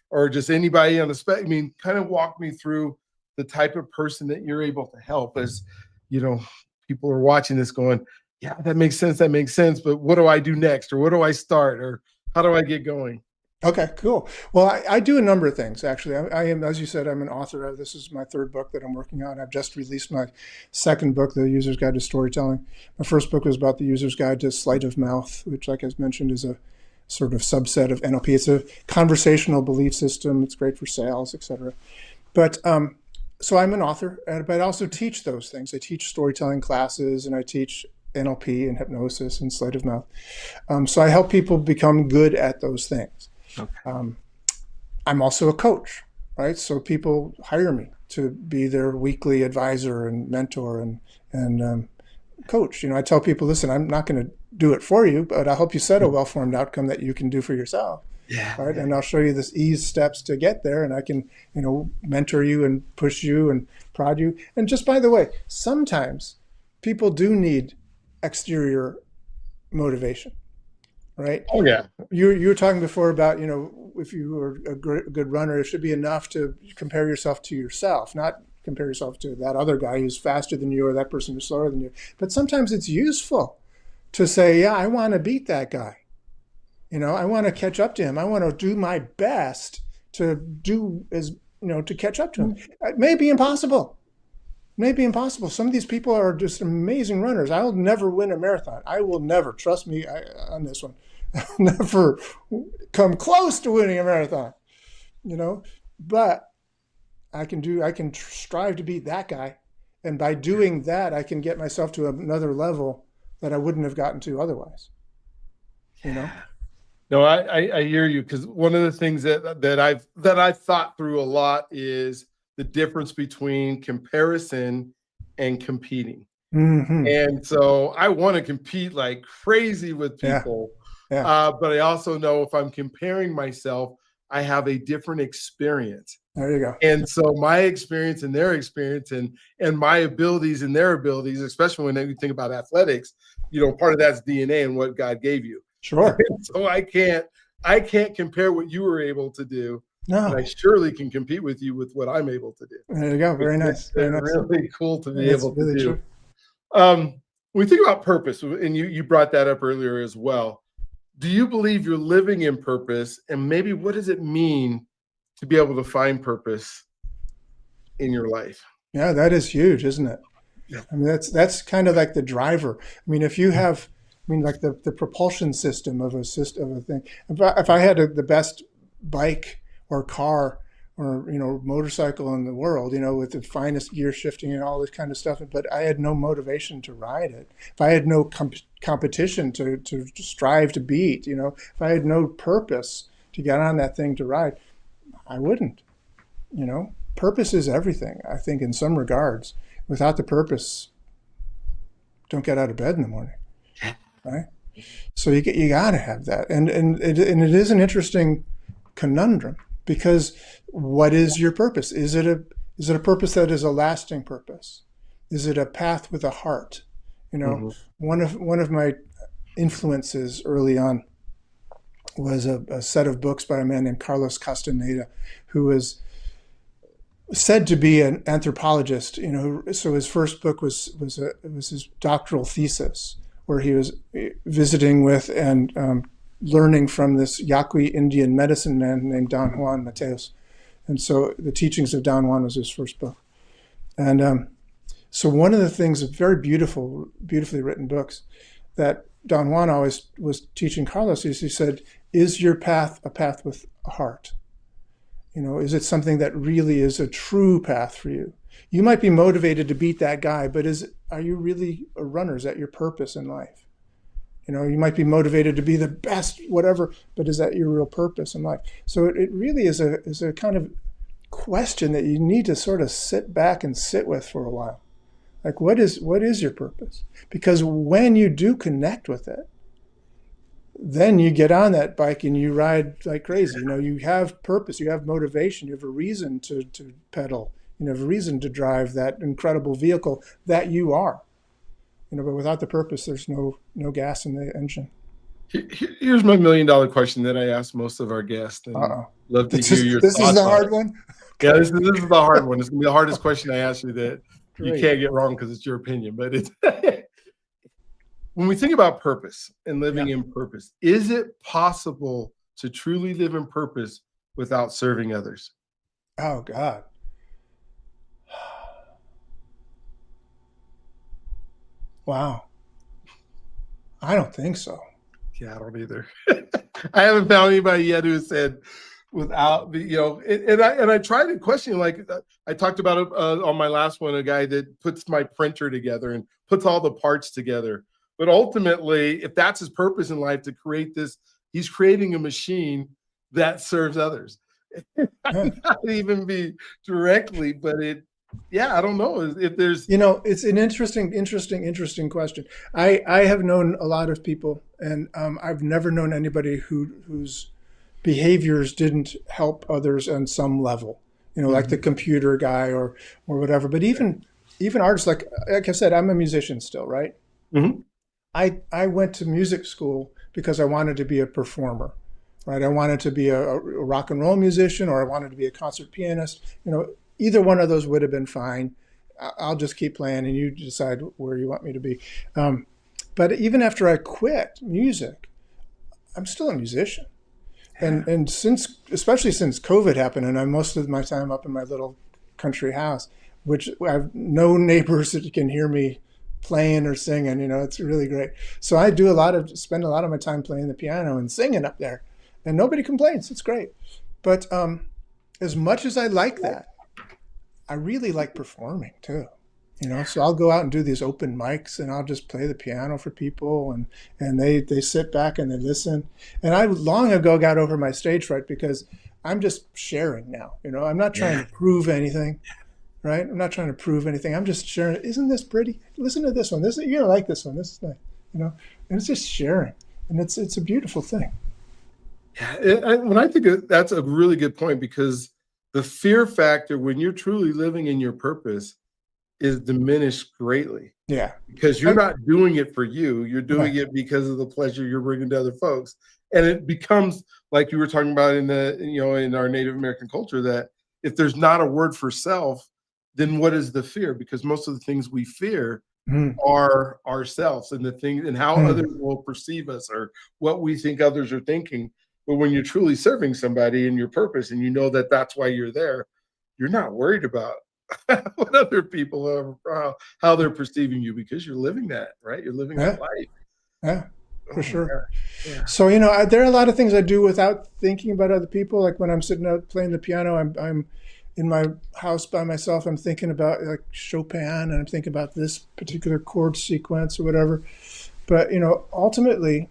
or just anybody on the spectrum? I mean, kind of walk me through the type of person that you're able to help as, people are watching this going, yeah, that makes sense. That makes sense. But what do I do next? Or what do I start? Or how do I get going? Okay, cool. Well, I do a number of things, actually. I am, as you said, I'm an author. This is my 3rd book that I'm working on. I've just released my 2nd book, The User's Guide to Storytelling. My 1st book was about the User's Guide to Sleight of Mouth, which, like I mentioned, is a sort of subset of NLP. It's a conversational belief system. It's great for sales, etc. But so I'm an author, but I also teach those things. I teach storytelling classes, and I teach NLP and hypnosis and sleight of mouth. So I help people become good at those things. Okay. I'm also a coach, right? So people hire me to be their weekly advisor and mentor and coach. I tell people, listen, I'm not going to do it for you, but I'll help you set a well-formed outcome that you can do for yourself. Yeah. Right. Yeah. And I'll show you the ease steps to get there, and I can, mentor you and push you and prod you. And just by the way, sometimes people do need exterior motivation, right? Oh yeah. You were talking before about, if you were a good runner, it should be enough to compare yourself to yourself, not compare yourself to that other guy who's faster than you or that person who's slower than you. But sometimes it's useful to say, yeah, I want to beat that guy. I want to catch up to him. I want to do my best to to catch up to him. It may be impossible. Some of these people are just amazing runners. I'll never win a marathon. I will never, trust me on this one, I'll never come close to winning a marathon, but I can strive to beat that guy. And by doing that, I can get myself to another level that I wouldn't have gotten to otherwise. No, I hear you, because one of the things that I've thought through a lot is the difference between comparison and competing. Mm-hmm. And so I want to compete like crazy with people, but I also know if I'm comparing myself, I have a different experience. There you go. And so my experience and their experience and my abilities and their abilities, especially when you think about athletics, part of that's DNA and what God gave you. Sure. And so I can't compare what you were able to do. No. But I surely can compete with you with what I'm able to do. There you go. Very nice. Very nice. Really cool to be able to do. When we think about purpose, and you brought that up earlier as well, do you believe you're living in purpose? And maybe what does it mean to be able to find purpose in your life? Yeah, that is huge, isn't it? Yeah. I mean, that's kind of like the driver. I mean, if you have, like the propulsion system of a thing. If I had the best bike or car or motorcycle in the world, with the finest gear shifting and all this kind of stuff. But I had no motivation to ride it. If I had no competition to strive to beat, if I had no purpose to get on that thing to ride, I wouldn't. Purpose is everything, I think, in some regards. Without the purpose, don't get out of bed in the morning, right? So you got to have that, and it is an interesting conundrum, because what is your purpose? Is it a purpose that is a lasting purpose? Is it a path with a heart? One of my influences early on was a set of books by a man named Carlos Castaneda, who was said to be an anthropologist. So his first book was his doctoral thesis, where he was visiting with and learning from this Yaqui Indian medicine man named Don Juan Mateos. And so the teachings of Don Juan was his first book. And so one of the things, very beautifully written books that Don Juan always was teaching Carlos is, he said, is your path a path with a heart? Is it something that really is a true path for you? You might be motivated to beat that guy, but are you really a runner? Is that your purpose in life? You might be motivated to be the best, whatever, but is that your real purpose in life? So it really is a kind of question that you need to sort of sit back and sit with for a while. Like, what is your purpose? Because when you do connect with it, then you get on that bike and you ride like crazy. You have purpose, you have motivation, you have a reason to pedal, you have a reason to drive that incredible vehicle that you are. But without the purpose, there's no gas in the engine. Here's my $1 million question that I ask most of our guests. And love to hear your thoughts. This is the hard one? Yeah, this is the hard one. It's going to be the hardest question I ask you that Great. You can't get wrong because it's your opinion. But it's when we think about purpose and living in purpose, is it possible to truly live in purpose without serving others? Oh, God. Wow. I don't think so. Yeah, I don't either. I haven't found anybody yet who said without and I tried to question, like I talked about it on my last one, a guy that puts my printer together and puts all the parts together. But ultimately, if that's his purpose in life, to create this, he's creating a machine that serves others. Not even be directly, but I don't know if there's. It's an interesting question. I have known a lot of people, and I've never known anybody whose behaviors didn't help others on some level. Like the computer guy or whatever. But even artists, like I said, I'm a musician still, right? Mm-hmm. I went to music school because I wanted to be a performer, right? I wanted to be a rock and roll musician, or I wanted to be a concert pianist. Either one of those would have been fine. I'll just keep playing and you decide where you want me to be. But even after I quit music, I'm still a musician. And especially since COVID happened, and I'm most of my time up in my little country house, which I have no neighbors that can hear me playing or singing, it's really great. So I spend a lot of my time playing the piano and singing up there, and nobody complains. It's great. But as much as I like that, I really like performing too, so I'll go out and do these open mics and I'll just play the piano for people and they sit back and they listen. And I long ago got over my stage fright because I'm just sharing now, I'm not trying to prove anything, right? I'm not trying to prove anything. I'm just sharing. Isn't this pretty? Listen to this one. You're going to like this one. This is nice, and it's just sharing. And it's a beautiful thing. Yeah. When I think that's a really good point, because the fear factor when you're truly living in your purpose is diminished greatly. Yeah. Because you're not doing it for you. You're doing it because of the pleasure you're bringing to other folks. And it becomes, like you were talking about in in our Native American culture, that if there's not a word for self, then what is the fear? Because most of the things we fear are ourselves and the things and how others will perceive us or what we think others are thinking. But when you're truly serving somebody in your purpose and you know that that's why you're there, you're not worried about what other people are, how they're perceiving you, because you're living that, right? You're living that life. Yeah. for sure. Yeah. So, there are a lot of things I do without thinking about other people. Like when I'm sitting out playing the piano, I'm in my house by myself. I'm thinking about like Chopin, and I'm thinking about this particular chord sequence or whatever. But, ultimately,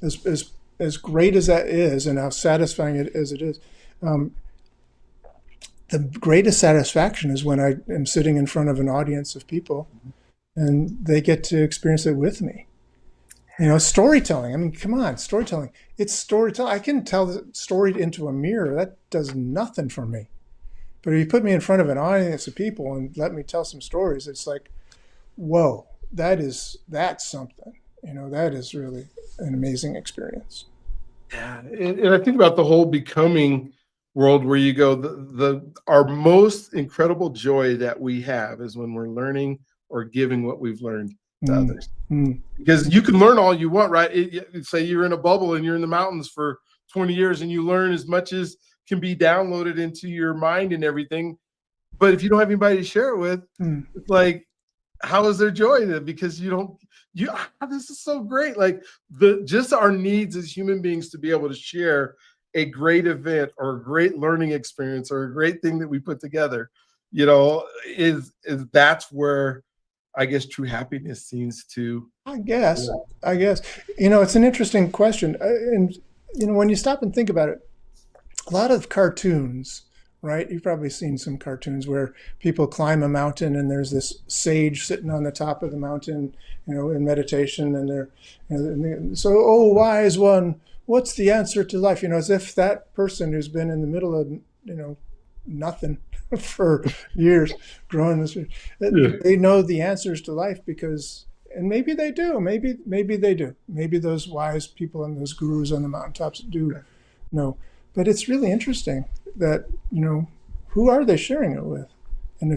as great as that is and how satisfying as it is, the greatest satisfaction is when I am sitting in front of an audience of people and they get to experience it with me. Storytelling. I mean, come on, storytelling. It's storytelling. I can tell the story into a mirror. That does nothing for me. But if you put me in front of an audience of people and let me tell some stories, it's like, whoa, that's something. That is really an amazing experience. Yeah, and I think about the whole becoming world where you go, our most incredible joy that we have is when we're learning or giving what we've learned to others. Because you can learn all you want, right? Say you're in a bubble and you're in the mountains for 20 years and you learn as much as can be downloaded into your mind and everything. But if you don't have anybody to share it with, it's like, how is there joy? Because this is so great. Like just our needs as human beings to be able to share a great event or a great learning experience or a great thing that we put together, is that's where I guess true happiness seems to. I guess. It's an interesting question. And, when you stop and think about it, a lot of cartoons, right? You've probably seen some cartoons where people climb a mountain and there's this sage sitting on the top of the mountain, in meditation, and so, oh, wise one, what's the answer to life? As if that person who's been in the middle of, nothing for years growing this, they know the answers to life and maybe they do, maybe they do. Maybe those wise people and those gurus on the mountaintops do know. But it's really interesting that, who are they sharing it with? And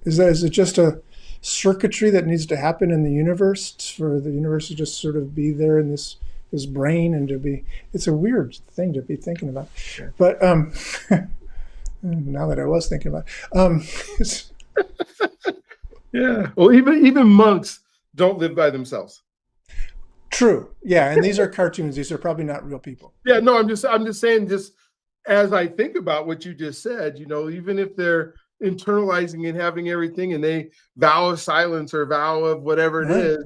is it just a circuitry that needs to happen in the universe for the universe to just sort of be there in this brain and it's a weird thing to be thinking about. Sure. But now that I was thinking about yeah. Well, even monks don't live by themselves. True. Yeah. And these are cartoons. These are probably not real people. Yeah, no, I'm just saying, just as I think about what you just said, even if they're internalizing and having everything and they vow of silence or vow of whatever it is,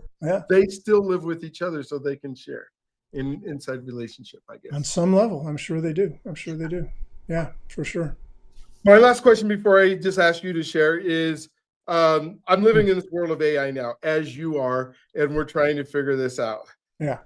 they still live with each other so they can share inside relationship, I guess. On some level, I'm sure they do. Yeah, for sure. My last question before I just ask you to share is, I'm living in this world of AI now, as you are, and we're trying to figure this out. Yeah.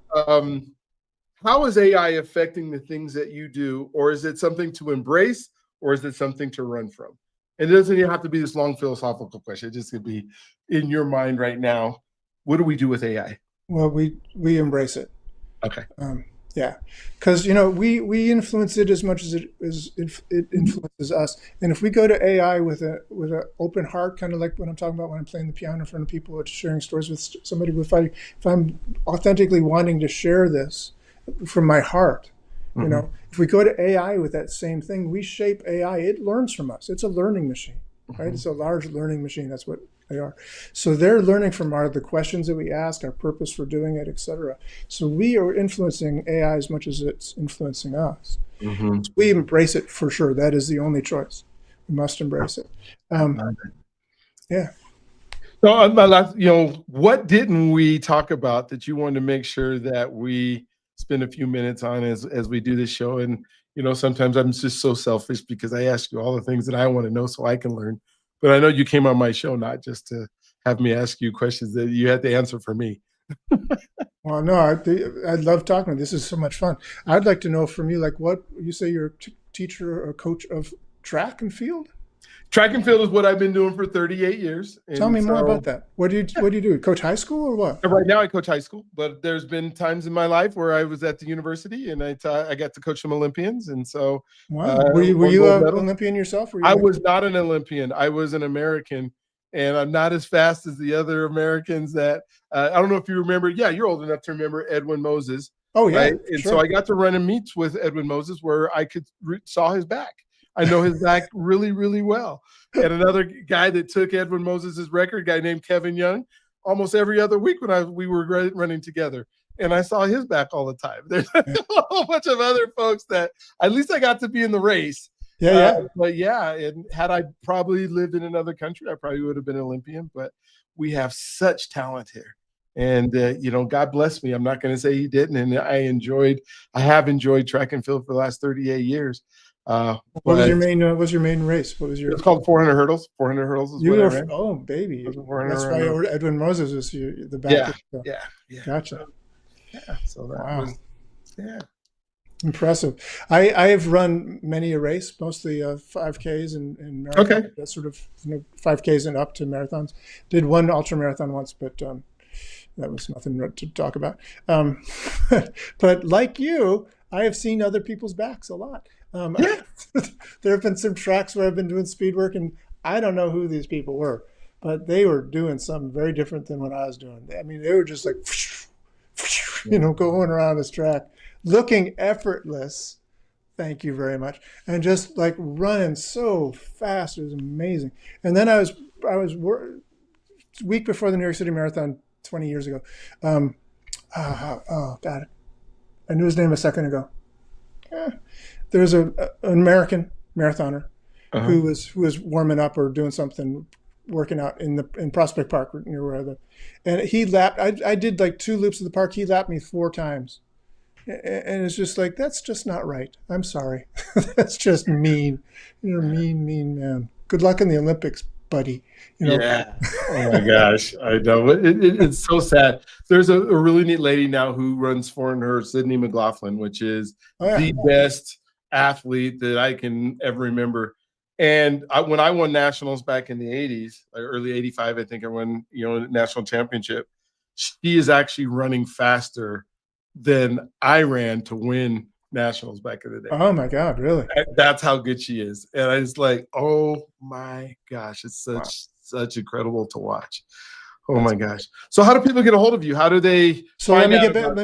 How is AI affecting the things that you do, or is it something to embrace, or is it something to run from? And it doesn't even have to be this long philosophical question. It just could be in your mind right now. What do we do with AI? Well, we embrace it. Okay. Yeah, because we influence it as much as it influences us. And if we go to AI with an open heart, kind of like what I'm talking about when I'm playing the piano in front of people or sharing stories with somebody, if I'm authentically wanting to share this from my heart, if we go to AI with that same thing, we shape AI. It learns from us. It's a learning machine, right? It's a large learning machine. That's what they are. So they're learning from the questions that we ask, our purpose for doing it, etc. So we are influencing AI as much as it's influencing us. So we embrace it for sure. That is the only choice. We must embrace it. Yeah. So my last, what didn't we talk about that you wanted to make sure that we spend a few minutes on as we do this show? And sometimes I'm just so selfish because I ask you all the things that I want to know so I can learn. But I know you came on my show not just to have me ask you questions that you had to answer for me. Well, no, I'd love talking. This is so much fun. I'd like to know from you, like, what you say you're a teacher or coach of track and field? Track and field is what I've been doing for 38 years. Tell me more about that. What do you do? Coach high school or what? Right now I coach high school, but there's been times in my life where I was at the university and I got to coach some Olympians. And so wow. Were you an Olympian yourself? I was not an Olympian. I was an American, and I'm not as fast as the other Americans that I don't know if you remember. Yeah, you're old enough to remember Edwin Moses. Oh yeah. Right? And so I got to run in meets with Edwin Moses where I saw his back. I know his back really, really well. And another guy that took Edwin Moses' record, a guy named Kevin Young, almost every other week when we were running together. and I saw his back all the time. There's a whole bunch of other folks that at least I got to be in the race. But yeah, and had I probably lived in another country, I probably would have been an Olympian. But we have such talent here. And, God bless me. I'm not going to say he didn't. And I have enjoyed track and field for the last 38 years. What was your main race? What was your? It's called 400 hurdles. 400 hurdles is what I ran. Oh, baby. That's why Edwin Moses was the back. Yeah. Gotcha. So that was, impressive. I have run many a race, mostly 5Ks and marathons. Okay. That's sort of 5Ks and up to marathons. Did one ultra marathon once, but that was nothing to talk about. But like you, I have seen other people's backs a lot. There have been some tracks where I've been doing speed work, and I don't know who these people were, but they were doing something very different than what I was doing. I mean, they were just like, going around this track, looking effortless. Thank you very much. And just like running so fast. It was amazing. And then I was week before the New York City Marathon 20 years ago. Oh God, I knew his name a second ago. There was an American marathoner who was warming up or doing something, working out in Prospect Park near where I live, and he lapped. I did like 2 loops of the park. He lapped me 4 times, and it's just like, that's just not right. I'm sorry, that's just mean. You're a mean man. Good luck in the Olympics, buddy. Yeah. Oh my gosh, I know. It's so sad. There's a really neat lady now who runs 400, Sydney McLaughlin, which is the best athlete that I can ever remember. And when I won nationals back in the 80s, early 85, I think I won, national championship. She is actually running faster than I ran to win nationals back in the day. Oh my God, really? That's how good she is. And I was like, oh my gosh, it's such incredible to watch. Oh my gosh. So how do people get a hold of you? How do they? So let me get back.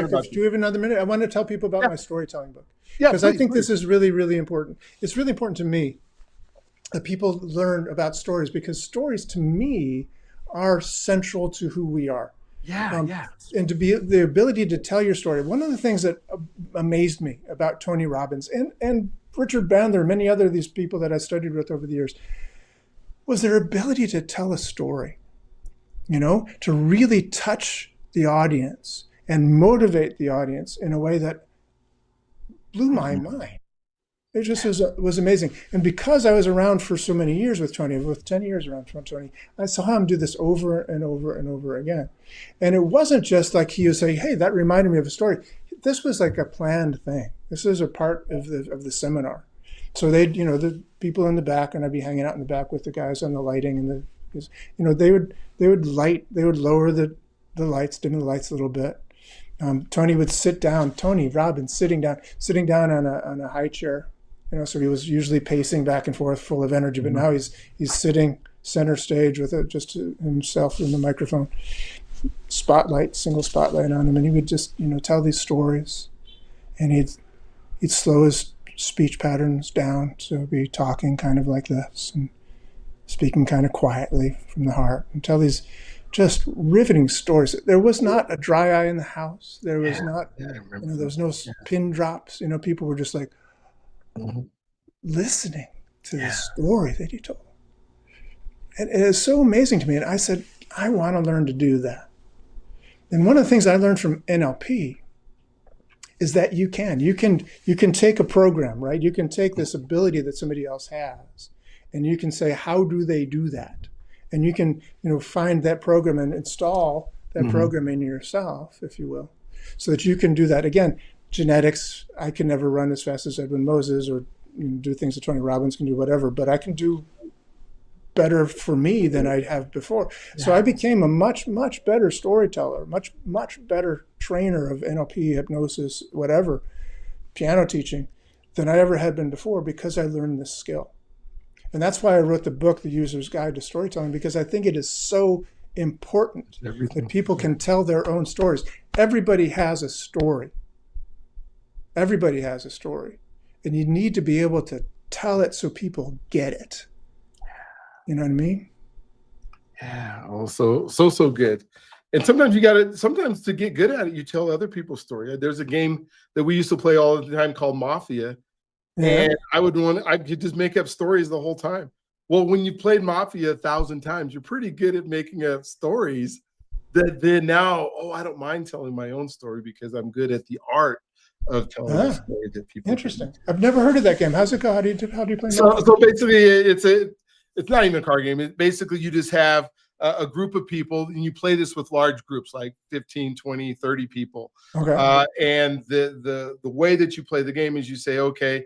Do you have another minute? I want to tell people about my storytelling book. Because I think this is really, really important. It's really important to me that people learn about stories, because stories to me are central to who we are. And to be the ability to tell your story. One of the things that amazed me about Tony Robbins and Richard Bandler, many other of these people that I studied with over the years, was their ability to tell a story, to really touch the audience and motivate the audience in a way that blew my mind. It just was amazing. And because I was around for so many years with Tony, with 10 years around Tony, I saw him do this over and over and over again. And it wasn't just like he would say, hey, that reminded me of a story. This was like a planned thing. This is a part of the seminar. So they'd, the people in the back, and I'd be hanging out in the back with the guys on the lighting, and they would lower the lights, dim the lights a little bit. Tony would sit down. Tony Robbins sitting down on a high chair. So he was usually pacing back and forth, full of energy. But now he's sitting center stage with it, just himself in the microphone, single spotlight on him, and he would just tell these stories, and he'd slow his speech patterns down, so he'd be talking kind of like this and speaking kind of quietly from the heart, and tell these just riveting stories. There was not a dry eye in the house. There was not, there was no pin drops. People were just like listening to the story that he told. And it is so amazing to me. And I said, I want to learn to do that. And one of the things I learned from NLP is that you can take a program, right? You can take this ability that somebody else has, and you can say, how do they do that? And you can, find that program and install that program in yourself, if you will, so that you can do that. Again, genetics, I can never run as fast as Edwin Moses or do things that Tony Robbins can do, whatever, but I can do better for me than I have before. Yeah. So I became a much, much better storyteller, much, much better trainer of NLP, hypnosis, whatever, piano teaching than I ever had been before, because I learned this skill. And that's why I wrote the book, The User's Guide to Storytelling, because I think it is so important that people can tell their own stories. Everybody has a story. Everybody has a story. And you need to be able to tell it so people get it. You know what I mean? Yeah. Oh, so good. And sometimes sometimes to get good at it, you tell other people's story. There's a game that we used to play all the time called Mafia. Yeah. And I could just make up stories the whole time. Well, when you played Mafia 1,000 times, you're pretty good at making up stories that then now, I don't mind telling my own story because I'm good at the art of telling a story that people. Interesting. I've never heard of that game. How's it go? How do you play? So basically, it's not even a card game. Basically, you just have a group of people, and you play this with large groups, like 15, 20, 30 people. Okay. And the way that you play the game is you say, okay,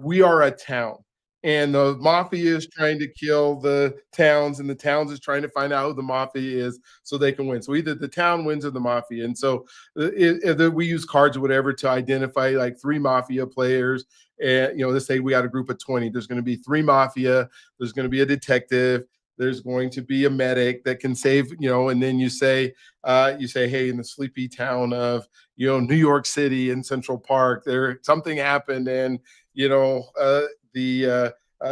we are a town. And the mafia is trying to kill the towns, and the towns is trying to find out who the mafia is so they can win. So either the town wins or the mafia. And so we use cards or whatever to identify like 3 mafia players. And, let's say we got a group of 20. There's going to be 3 mafia. There's going to be a detective. There's going to be a medic that can save, and then you say, hey, in the sleepy town of, New York City in Central Park, something happened, and,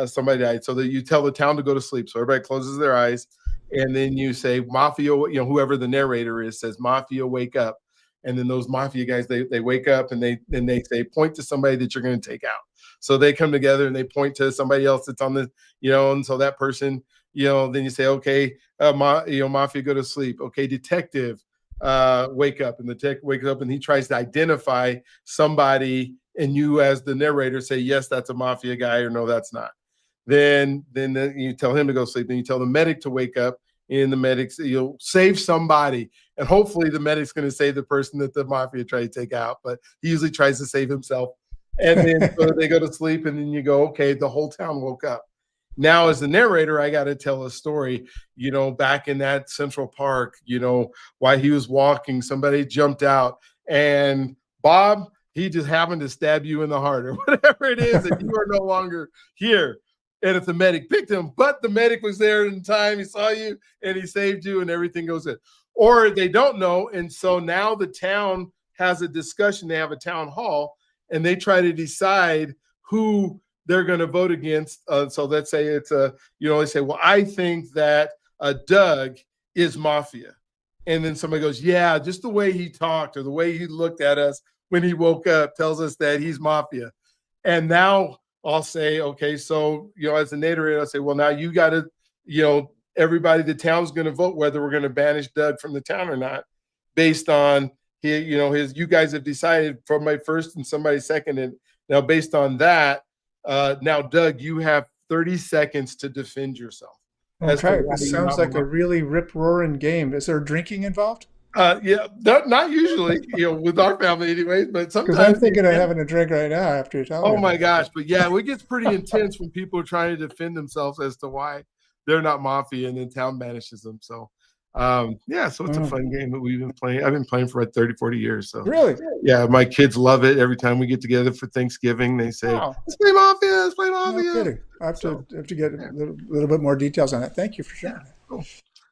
somebody died. So that you tell the town to go to sleep. So everybody closes their eyes, and then you say, mafia, whoever the narrator is says, mafia, wake up. And then those mafia guys, they wake up, and they say, point to somebody that you're going to take out. So they come together and they point to somebody else that's on the, and so that person, then you say, okay, mafia, go to sleep. Okay, detective, wake up. And the detective wakes up and he tries to identify somebody, and you as the narrator say, yes, that's a mafia guy, or no, that's not. Then you tell him to go sleep. Then you tell the medic to wake up, and the medics, you'll save somebody. And hopefully the medic's going to save the person that the mafia tried to take out, but he usually tries to save himself. And then so they go to sleep, and then you go, okay, the whole town woke up. Now, as the narrator, I got to tell a story, back in that Central Park, while he was walking, somebody jumped out, and Bob, he just happened to stab you in the heart, or whatever it is, and you are no longer here. And if the medic picked him, but the medic was there in time, he saw you and he saved you, and everything goes good. Or they don't know. And so now the town has a discussion. They have a town hall, and they try to decide who they're going to vote against. So let's say it's they say, well, I think that Doug is mafia. And then somebody goes, yeah, just the way he talked or the way he looked at us when he woke up tells us that he's mafia. And now I'll say, okay, so, as a narrator, I'll say, well, now you got to, everybody, the town's going to vote whether we're going to banish Doug from the town or not, based on you guys have decided from my first and somebody's second. And now based on that, now, Doug, you have 30 seconds to defend yourself. Okay, this sounds like a really rip-roaring game. Is there drinking involved? Yeah, not usually, with our family anyways, but sometimes. Because I'm thinking of having a drink right now after you're telling me. Oh my gosh, but yeah, it gets pretty intense when people are trying to defend themselves as to why they're not mafia, and then town banishes them. So, so it's a fun game that we've been playing. I've been playing for 30, 40 years. So really, yeah, my kids love it. Every time we get together for Thanksgiving, they say, let's play mafia, let's play mafia. No kidding. I have to get a little bit more details on it. Thank you for sharing.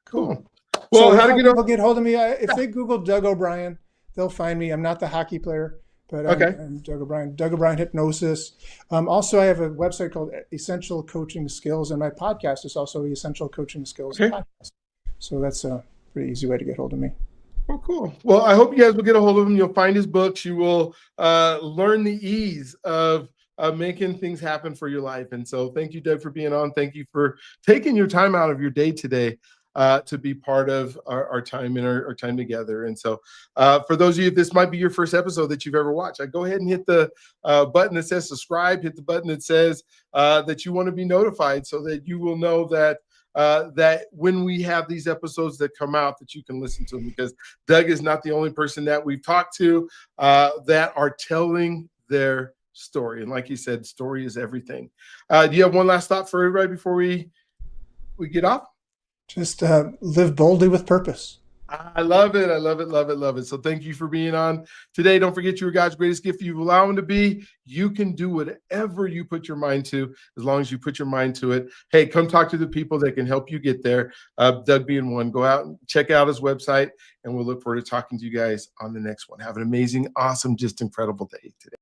Cool. Well, so how do people get hold of me? If they Google Doug O'Brien, they'll find me. I'm not the hockey player, but I'm Doug O'Brien. Doug O'Brien Hypnosis. Also, I have a website called Essential Coaching Skills, and my podcast is also Essential Coaching Skills Podcast. So that's a pretty easy way to get hold of me. Oh, cool. Well, I hope you guys will get a hold of him. You'll find his books. You will learn the ease of making things happen for your life. And so thank you, Doug, for being on. Thank you for taking your time out of your day today to be part of our time and our time together. And so for those of you, if this might be your first episode that you've ever watched, go ahead and hit the button that says subscribe, hit the button that says that you want to be notified so that you will know that that when we have these episodes that come out, that you can listen to them, because Doug is not the only person that we've talked to that are telling their story. And like he said, story is everything. Do you have one last thought for everybody before we get off? Just live boldly with purpose. I love it. I love it. Love it. Love it. So thank you for being on today. Don't forget, you're God's greatest gift. You allow him to be. You can do whatever you put your mind to, as long as you put your mind to it. Hey, come talk to the people that can help you get there. Doug being one. Go out and check out his website, and we'll look forward to talking to you guys on the next one. Have an amazing, awesome, just incredible day today.